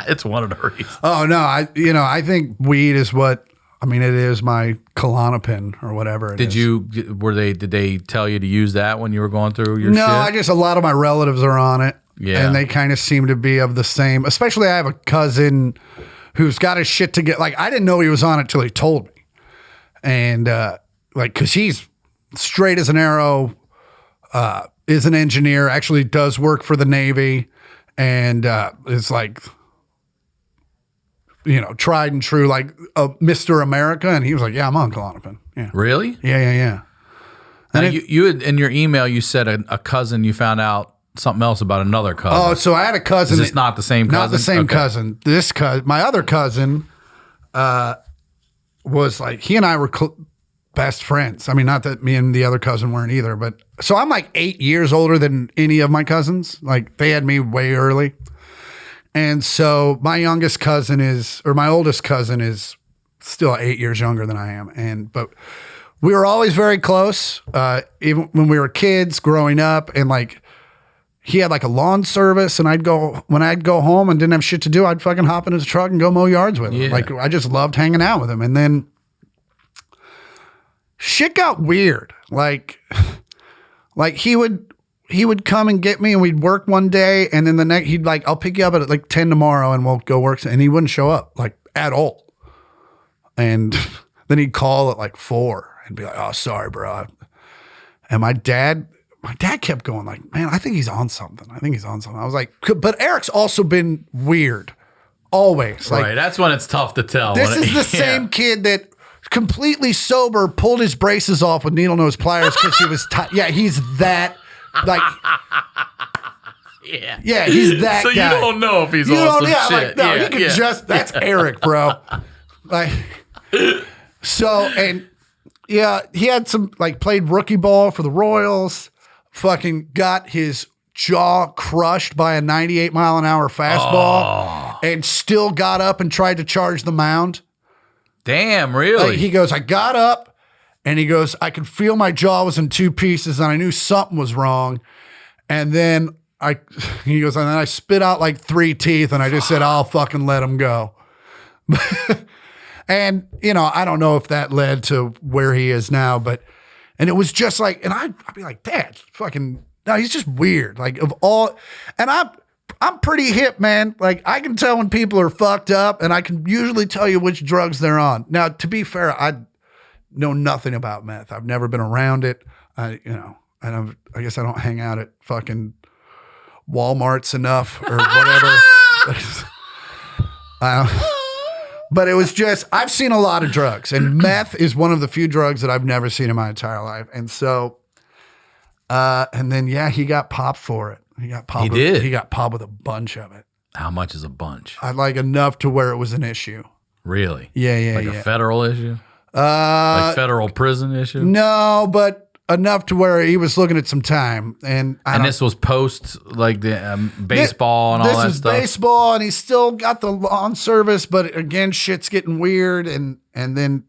It's one of the reasons. Oh no. I think weed is what. I mean, it is my Klonopin or whatever it is. Did they tell you to use that when you were going through your shit? A lot of my relatives are on it. Yeah. And they kind of seem to be of the same, especially I have a cousin who's got his shit together. Like, I didn't know he was on it till he told me. And, cause he's straight as an arrow, is an engineer, actually does work for the Navy, and, is like, you know, tried and true, like Mr. America. And he was like, yeah, I'm on Klonopin. Yeah. Really? Yeah. Now, And you had, in your email, you said a cousin, you found out something else about another cousin. Oh, so I had a cousin. Is this not the same cousin? Not the same Okay. cousin. This cousin, my other cousin, was like, he and I were best friends. I mean, not that me and the other cousin weren't either, but so I'm like 8 years older than any of my cousins. Like they had me way early. And so my oldest cousin is still 8 years younger than I am. But we were always very close, even when we were kids growing up. And like, he had like a lawn service, and when I'd go home and didn't have shit to do, I'd fucking hop in his truck and go mow yards with him. Yeah. Like I just loved hanging out with him. And then shit got weird. Like he would come and get me, and we'd work one day, and then the next he'd like, I'll pick you up at like 10 tomorrow and we'll go work. And he wouldn't show up like at all. And then he'd call at like 4 and be like, oh, sorry, bro. And my dad kept going like, man, I think he's on something. I was like, but Eric's also been weird. Always. Like, right. That's when it's tough to tell. This is the same kid that completely sober pulled his braces off with needle nose pliers because he was yeah, he's that like yeah, he's that so guy. You don't know if he's on some shit. Like, no, he could just that's Eric, bro. Like so, and yeah, he had some like played rookie ball for the Royals, fucking got his jaw crushed by a 98 mile an hour fastball and still got up and tried to charge the mound. Damn, really? Like, he goes, I got up and he goes, I could feel my jaw was in 2 pieces and I knew something was wrong. And then he goes, and then I spit out like 3 teeth and I just said, I'll fucking let him go. And, you know, I don't know if that led to where he is now, and it was just like, and I'd be like, Dad, fucking, no, he's just weird. Like and I'm pretty hip, man. Like I can tell when people are fucked up and I can usually tell you which drugs they're on. Now, to be fair, I know nothing about meth. I've never been around it. I guess I don't hang out at fucking Walmarts enough or whatever. But it was just, I've seen a lot of drugs, and meth is one of the few drugs that I've never seen in my entire life. And so, and then, yeah, he got popped for it. He got popped. He got popped with a bunch of it. How much is a bunch? I like enough to where it was an issue. Really? Yeah. Like a federal issue? Like federal prison issue? No, but enough to where he was looking at some time. And this was post like the baseball and all that stuff? This was baseball, and he still got the lawn service, but again, shit's getting weird. And then,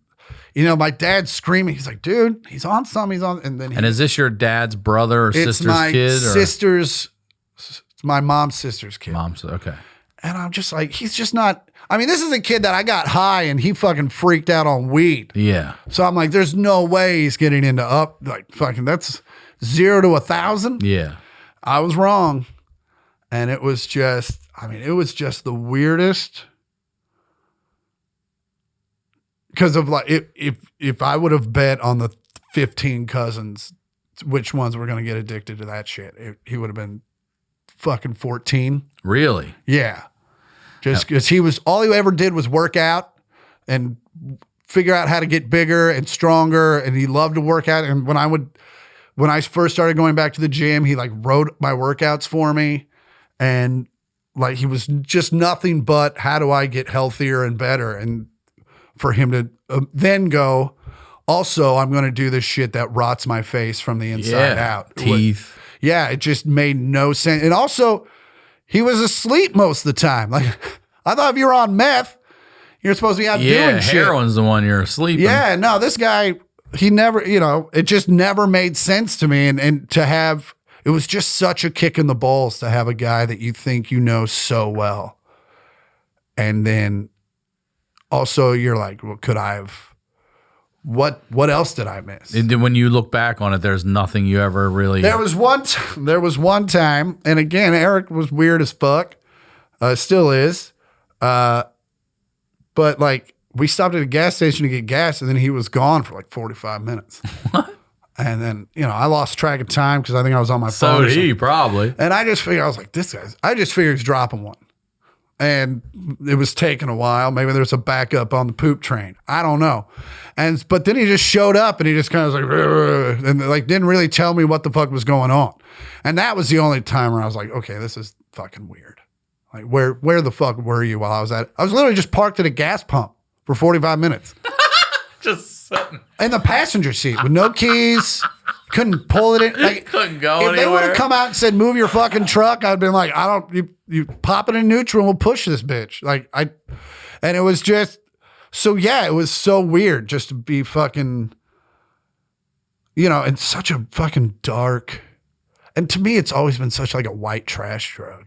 you know, my dad's screaming. He's like, dude, he's on something. He's on. And is this your dad's brother or sister's kid? It's my mom's sister's kid. Okay. And I'm just like, he's just not. I mean, this is a kid that I got high and he fucking freaked out on weed. Yeah. So I'm like, there's no way he's getting into like fucking, that's 0 to 1,000. Yeah. I was wrong. And it was just the weirdest. Because of like, if I would have bet on the 15 cousins, which ones were going to get addicted to that shit, he would have been fucking 14. Really? Yeah. Just because all he ever did was work out and figure out how to get bigger and stronger. And he loved to work out. And when I first started going back to the gym, he like wrote my workouts for me. And like, he was just nothing but how do I get healthier and better? And for him to then go, also, I'm going to do this shit that rots my face from the inside out. Teeth. Yeah. It just made no sense. And also, he was asleep most of the time. Like, I thought if you were on meth, you're supposed to be out doing shit. Heroin's the one you're asleep. Yeah, no, this guy, he never, you know, it just never made sense to me. And to have, it was just such a kick in the balls to have a guy that you think you know so well. And then also you're like, well, could I have, what else did I miss? And when you look back on it, there's nothing you ever really. There was one time, and again, Eric was weird as fuck, still is, but like we stopped at a gas station to get gas, and then he was gone for like 45 minutes. What? And then I lost track of time because I think I was on my phone. So did he probably. And I just figured I was like, I just figured he's dropping one. And it was taking a while. Maybe there's a backup on the poop train. I don't know. But then he just showed up and he just kind of was like, "Rrr," and like didn't really tell me what the fuck was going on. And that was the only time where I was like, okay, this is fucking weird. Like where the fuck were you while I was at it? I was literally just parked at a gas pump for 45 minutes. Just sitting in the passenger seat with no keys. Couldn't pull it in. Like, couldn't go if anywhere. They would have come out and said, move your fucking truck, I'd been like, you pop it in neutral and we'll push this bitch. And it was just, so yeah, it was so weird just to be fucking, in such a fucking dark. And to me, it's always been such like a white trash drug.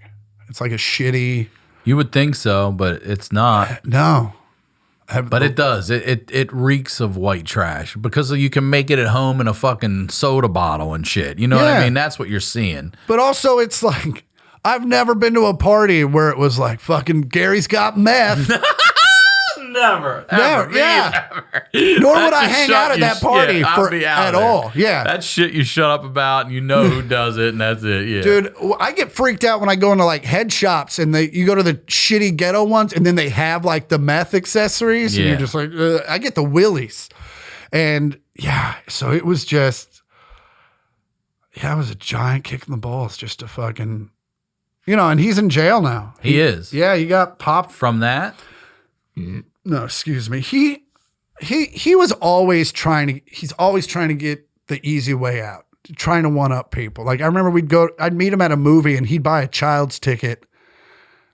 It's like a shitty. You would think so, but it's not. No. But it does. It reeks of white trash because you can make it at home in a fucking soda bottle and shit. You know what I mean? That's what you're seeing. But also, it's like, I've never been to a party where it was like, fucking Gary's got meth. Never. Never. Yeah. Never. Nor would I hang out at that party at all. Yeah. That's shit you shut up about and you know who does it and that's it. Yeah. Dude, I get freaked out when I go into like head shops and you go to the shitty ghetto ones and then they have like the meth accessories and you're just like, I get the willies. And yeah, so it was just, it was a giant kick in the balls just to fucking, and he's in jail now. He is. Yeah, he got popped. From that? No, excuse me. He was always he's always trying to get the easy way out, trying to one up people. Like I remember I'd meet him at a movie and he'd buy a child's ticket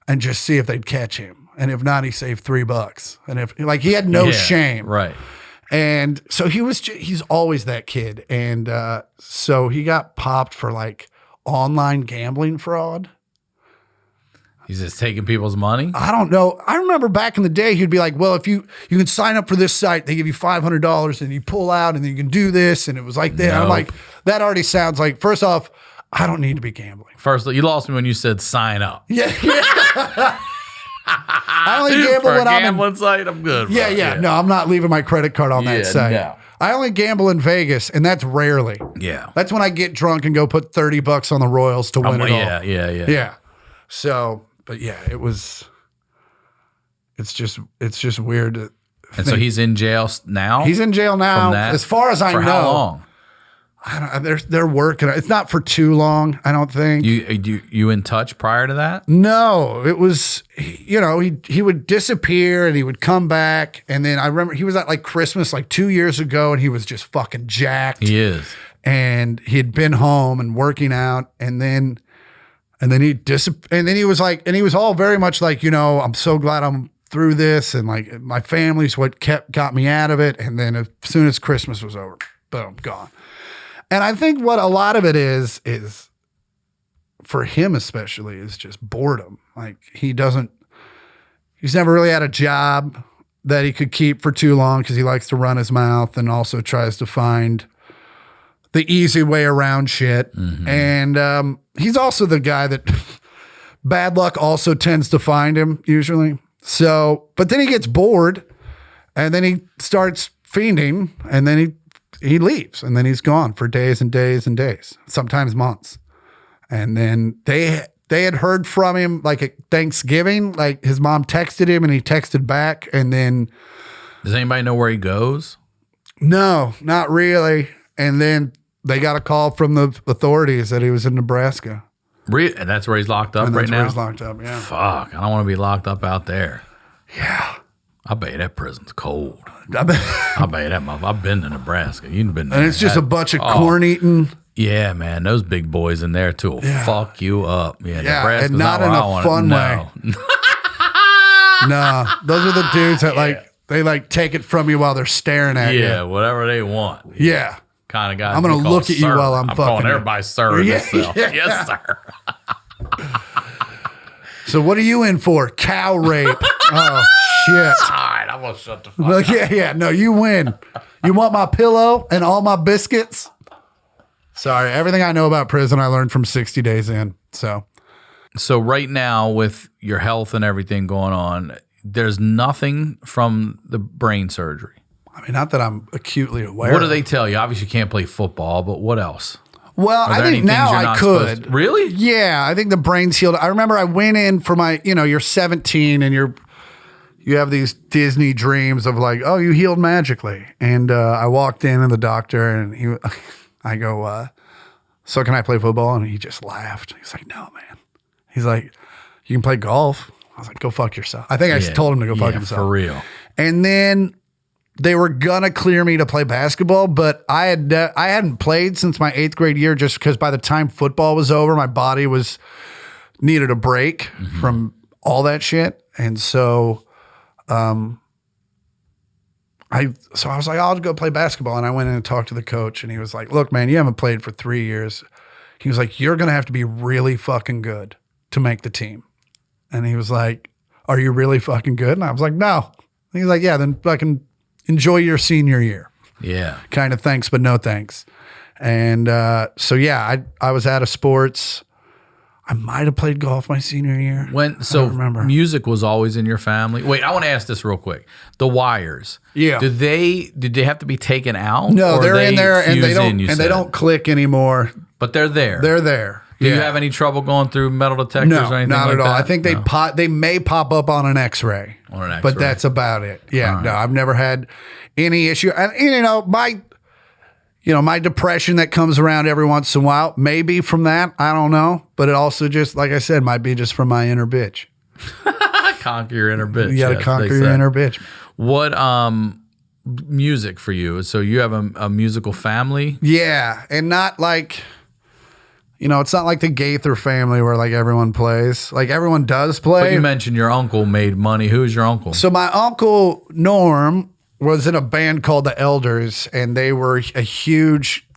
and just see if they'd catch him. And if not, he saved $3. And if like he had no shame. Right. And so he's always that kid. And so he got popped for like online gambling fraud. He's just taking people's money? I don't know. I remember back in the day, he'd be like, well, if you can sign up for this site, they give you $500 and you pull out and then you can do this. And it was like that. Nope. I'm like, that already sounds like, first off, I don't need to be gambling. First, you lost me when you said sign up. Yeah. I only gamble when I'm in gambling site. I'm good. Bro. Yeah. No, I'm not leaving my credit card on that site. No. I only gamble in Vegas, and that's rarely. Yeah. That's when I get drunk and go put $30 on the Royals to win it all. Yeah. So, but yeah, it's just weird. And so he's in jail now? He's in jail now. As far as I know. For how long? I don't. They're working. It's not for too long, I don't think. You in touch prior to that? No, it was. He would disappear and he would come back, and then I remember he was at like Christmas like 2 years ago, and he was just fucking jacked. He is, and he had been home and working out, and then he was like, and he was all very much like, I'm so glad I'm through this, and like my family's what got me out of it, and then as soon as Christmas was over, boom, gone. And I think what a lot of it is for him especially is just boredom. Like he's never really had a job that he could keep for too long because he likes to run his mouth and also tries to find the easy way around shit. Mm-hmm. And he's also the guy that bad luck also tends to find him usually. So, but then he gets bored and then he starts fiending and then he leaves and then he's gone for days and days and days, sometimes months. And then they had heard from him like at Thanksgiving, like his mom texted him and he texted back. And then does anybody know where he goes? No, not really. And then they got a call from the authorities that he was in Nebraska. And that's where he's locked up right now? That's where he's locked up, yeah. Fuck, I don't want to be locked up out there. Yeah. I bet you that prison's cold. I bet you that motherfucker. I've been to Nebraska. You've been there. And it's just a bunch of corn eating. Yeah, man. Those big boys in there too will fuck you up. Yeah, Nebraska's and not in a fun way. No, those are the dudes that they take it from you while they're staring at you. Yeah, whatever they want. Yeah. Kind of guys. I'm going to look at you while I'm fucking. Calling everybody sir in this cell. Yeah. Yes, sir. So what are you in for? Cow rape. Oh, shit. All right, I'm going to shut the fuck up. Yeah. No, you win. You want my pillow and all my biscuits? Sorry. Everything I know about prison, I learned from 60 Days In. So right now with your health and everything going on, there's nothing from the brain surgery. I mean, not that I'm acutely aware. What do they tell you? Obviously, you can't play football, but what else? Well, I think now I could. Really? Yeah, I think the brain's healed. I remember I went in for my, you're 17 and you have these Disney dreams of like, oh, you healed magically. And I walked in and the doctor and I go, so can I play football? And he just laughed. He's like, no, man. He's like, you can play golf. I was like, go fuck yourself. I think I told him to go fuck himself. For real. And then they were gonna clear me to play basketball, but I hadn't played since my 8th grade year just because by the time football was over, my body needed a break from all that shit. And so I was like, I'll go play basketball. And I went in and talked to the coach and he was like, look, man, you haven't played for 3 years. he was like, you're going to have to be really fucking good to make the team. And he was like, are you really fucking good? And I was like, no. And he's like, yeah, then fucking enjoy your senior year. Yeah. Kind of thanks, but no thanks. And so, yeah, I was out of sports. I might have played golf my senior year. I don't remember. Music was always in your family. Wait, I want to ask this real quick. The wires. Yeah. Did they have to be taken out? No, or they're in there and fuse they don't click anymore. But they're there. They're there. Do you have any trouble going through metal detectors or anything not like at all. that? I think they may pop up on an X-ray. On an X-ray. But that's about it. Yeah. Right. No, I've never had any issue. And my depression that comes around every once in a while, maybe from that, I don't know. But it also just, like I said, might be just from my inner bitch. Conquer your inner bitch. You got to conquer your inner bitch. What music for you? So you have a musical family? Yeah, and not like, it's not like the Gaither family where like everyone plays. Like everyone does play. But you mentioned your uncle made money. Who is your uncle? So my uncle Norm was in a band called the Elders, and they were a huge,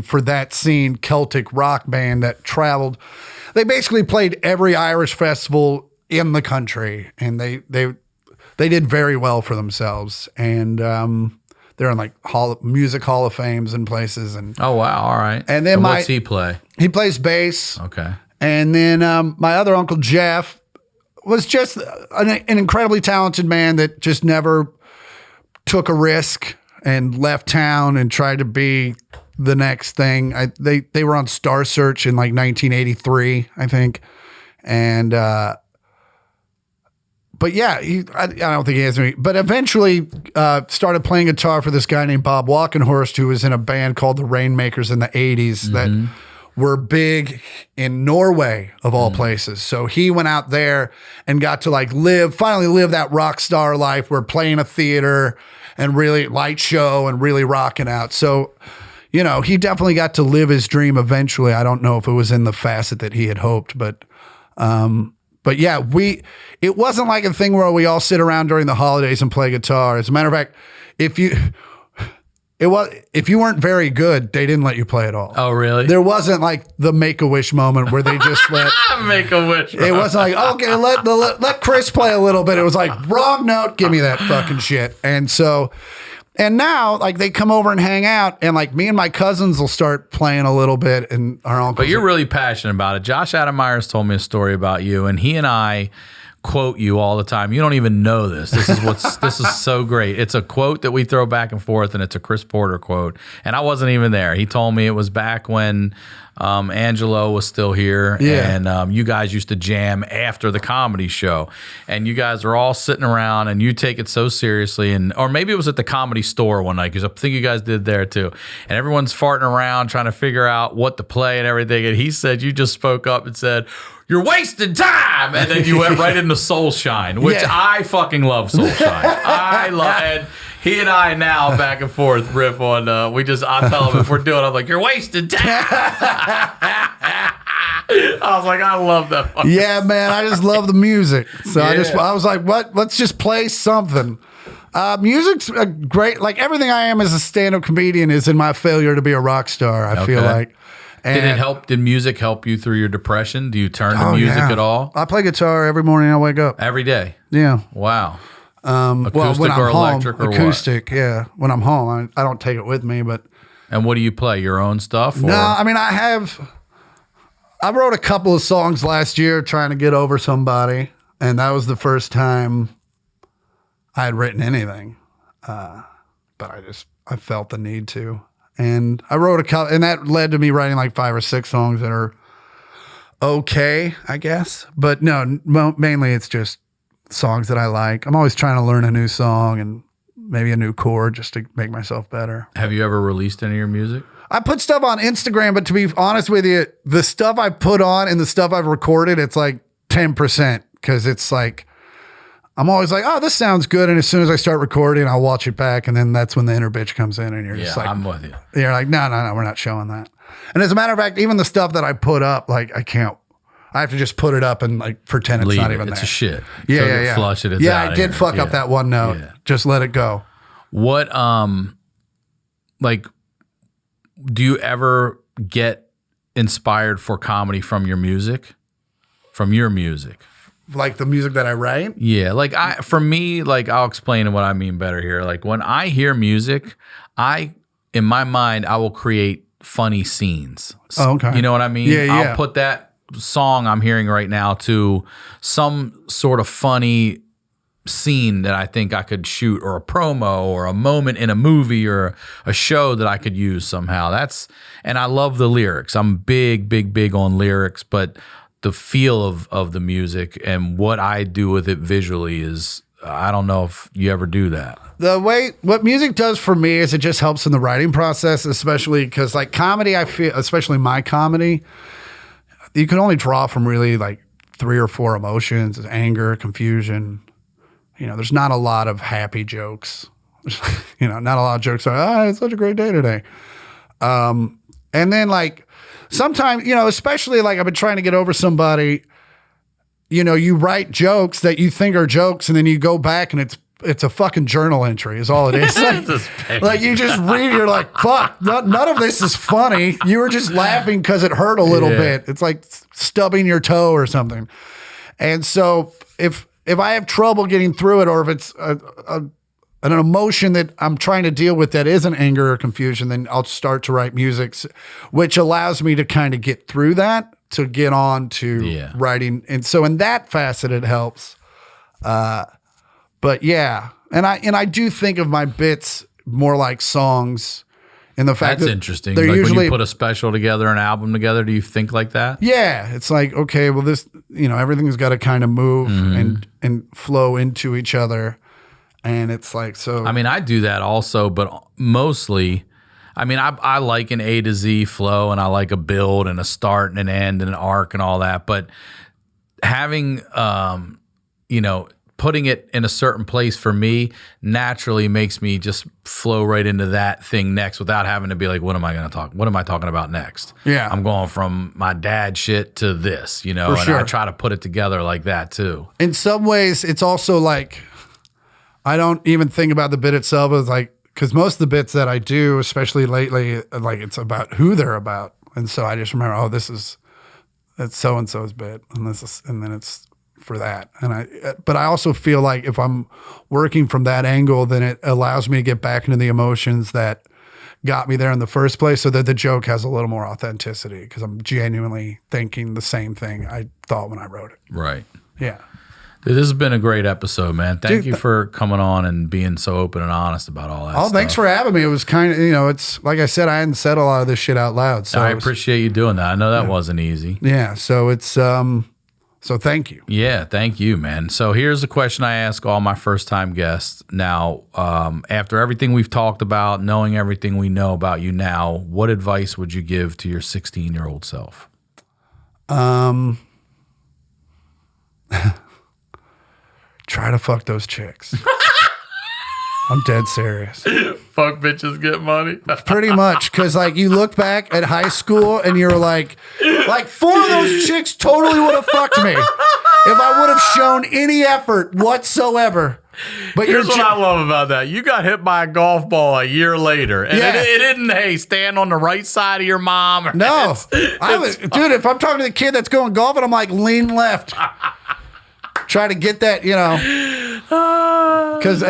for that scene, Celtic rock band that traveled. They basically played every Irish festival in the country, and they did very well for themselves. And they're in like music hall of fames and places. And oh wow, all right. And then what's he play? He plays bass. Okay. And then my other uncle Jeff was just an incredibly talented man that just never took a risk and left town and tried to be the next thing. They were on Star Search in like 1983, I think. And but yeah, I don't think he has any. But eventually started playing guitar for this guy named Bob Walkenhorst, who was in a band called the Rainmakers in the 80s that were big in Norway, of all places. So he went out there and got to finally live that rock star life where playing a theater and really light show and really rocking out. So, he definitely got to live his dream eventually. I don't know if it was in the facet that he had hoped, but yeah, it wasn't like a thing where we all sit around during the holidays and play guitar. As a matter of fact, if you weren't very good, they didn't let you play at all. Oh, really? There wasn't like the Make-A-Wish moment where they just let Make-A-Wish. It wasn't like, okay, let Chris play a little bit. It was like, wrong note, give me that fucking shit. And now, like, they come over and hang out, and like me and my cousins will start playing a little bit, and our uncle. But you're really passionate about it. Josh Adam Myers told me a story about you, and he and I quote you all the time. You don't even know this. This is so great. It's a quote that we throw back and forth, and it's a Chris Porter quote. And I wasn't even there. He told me it was back when Angelo was still here, and you guys used to jam after the comedy show, and you guys are all sitting around, and you take it so seriously, or maybe it was at the Comedy Store one night, because I think you guys did there too, and everyone's farting around trying to figure out what to play and everything, and he said you just spoke up and said, "You're wasting time," and then you went right into Soul Shine, which I fucking love Soul Shine. I love it. He and I now back and forth riff on. I tell him if we're doing, I'm like, "You're wasting time." I was like, I love that. Yeah, man, I just love the music. So I was like, what? Let's just play something. Music's a great. Like everything I am as a stand-up comedian is in my failure to be a rock star. I feel like. And did it help? Did music help you through your depression? Do you turn to music at all? I play guitar every morning I wake up. Every day? Yeah. Wow. Acoustic when I'm or home, electric or acoustic, what? Yeah. When I'm home, I don't take it with me, but. And what do you play? Your own stuff? Or? No, I wrote a couple of songs last year trying to get over somebody, and that was the first time I had written anything. But I felt the need to. And I wrote a couple, and that led to me writing like 5 or 6 songs that are okay, I guess. But no, mainly it's just songs that I like. I'm always trying to learn a new song and maybe a new chord just to make myself better. Have you ever released any of your music? I put stuff on Instagram, but to be honest with you, the stuff I put on and the stuff I've recorded, it's like 10% because it's like, I'm always like, oh, this sounds good. And as soon as I start recording, I'll watch it back. And then that's when the inner bitch comes in and you're just like, I'm with you. You're like, no, we're not showing that. And as a matter of fact, even the stuff that I put up, like I have to just put it up and like pretend it's not even there. It's a shit. Yeah. Flush it. Yeah, I did fuck up that one note. Yeah. Just let it go. What, like, do you ever get inspired for comedy from your music? From your music? Like the music that I write? Yeah, like for me, like I'll explain what I mean better here. Like when I hear music, in my mind, I will create funny scenes. Oh, okay. You know what I mean? Yeah, yeah. I'll put that song I'm hearing right now to some sort of funny scene that I think I could shoot, or a promo, or a moment in a movie, or a show that I could use somehow. And I love the lyrics. I'm big on lyrics, but the feel of the music and what I do with it visually is, I don't know if you ever do that. What music does for me is it just helps in the writing process, especially because like comedy, I feel, especially my comedy, you can only draw from really like 3 or 4 emotions: anger, confusion. There's not a lot of happy jokes. Not a lot of jokes are, it's such a great day today. And then like sometimes, especially like I've been trying to get over somebody, you write jokes that you think are jokes, and then you go back and it's a fucking journal entry is all it is. Like you just read, you're like, fuck, none of this is funny. You were just laughing because it hurt a little bit. It's like stubbing your toe or something. And so if I have trouble getting through it, or if it's an emotion that I'm trying to deal with that isn't anger or confusion, then I'll start to write music, which allows me to kind of get through that, to get on to writing. And so in that facet, it helps. But yeah, and I do think of my bits more like songs, in the fact that's that interesting. they're like usually, when you put a special together, an album together, do you think like that? Yeah, it's like, okay, well, this, everything's got to kind of move and flow into each other, and it's like, so. I mean, I do that also, but mostly, I mean, I like an A to Z flow, and I like a build and a start and an end and an arc and all that, but having, putting it in a certain place for me naturally makes me just flow right into that thing next without having to be like, what am I talking about next? Yeah. I'm going from my dad shit to this, and I try to put it together like that too. In some ways, it's also like, I don't even think about the bit itself as like, because most of the bits that I do, especially lately, like it's about who they're about. And so I just remember, that's so-and-so's bit. And then it's for that. But I also feel like if I'm working from that angle, then it allows me to get back into the emotions that got me there in the first place, so that the joke has a little more authenticity, because I'm genuinely thinking the same thing I thought when I wrote it. Right. Yeah. Dude, this has been a great episode, man. Thank you for coming on and being so open and honest about all that stuff. Thanks for having me. It was kind of, it's like I said, I hadn't said a lot of this shit out loud. So I appreciate you doing that. I know that wasn't easy. Yeah. So it's, so thank you. Yeah, thank you, man. So here's a question I ask all my first-time guests. Now, after everything we've talked about, knowing everything we know about you now, what advice would you give to your 16-year-old self? Try to fuck those chicks. I'm dead serious. Fuck bitches, get money. Pretty much, because like you look back at high school and you're like 4 of those chicks totally would have fucked me if I would have shown any effort whatsoever. But here's what I love about that. You got hit by a golf ball a year later. And it didn't, hey, stand on the right side of your mom. No. Dude, if I'm talking to the kid that's going golfing, I'm like, lean left. Try to get that, because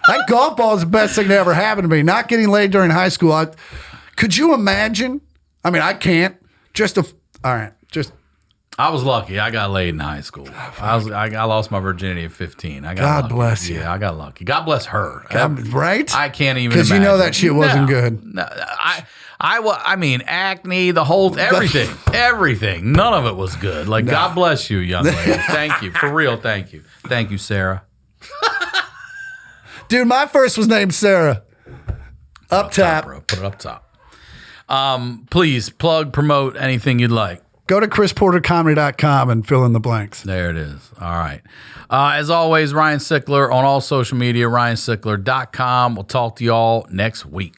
that golf ball is the best thing that ever happened to me. Not getting laid during high school. Could you imagine? I mean, I can't. I was lucky. I got laid in high school. I lost my virginity at 15. God bless you. Yeah, I got lucky. God bless her. Right? I can't even because imagine. that shit wasn't good. No, I mean, acne, the whole everything. None of it was good. Like, God bless you, young lady. Thank you. For real, thank you. Thank you, Sarah. Dude, my first was named Sarah. Up top. Bro. Put it up top. Please promote anything you'd like. Go to chrisportercomedy.com and fill in the blanks. There it is. All right. As always, Ryan Sickler on all social media, ryansickler.com. We'll talk to y'all next week.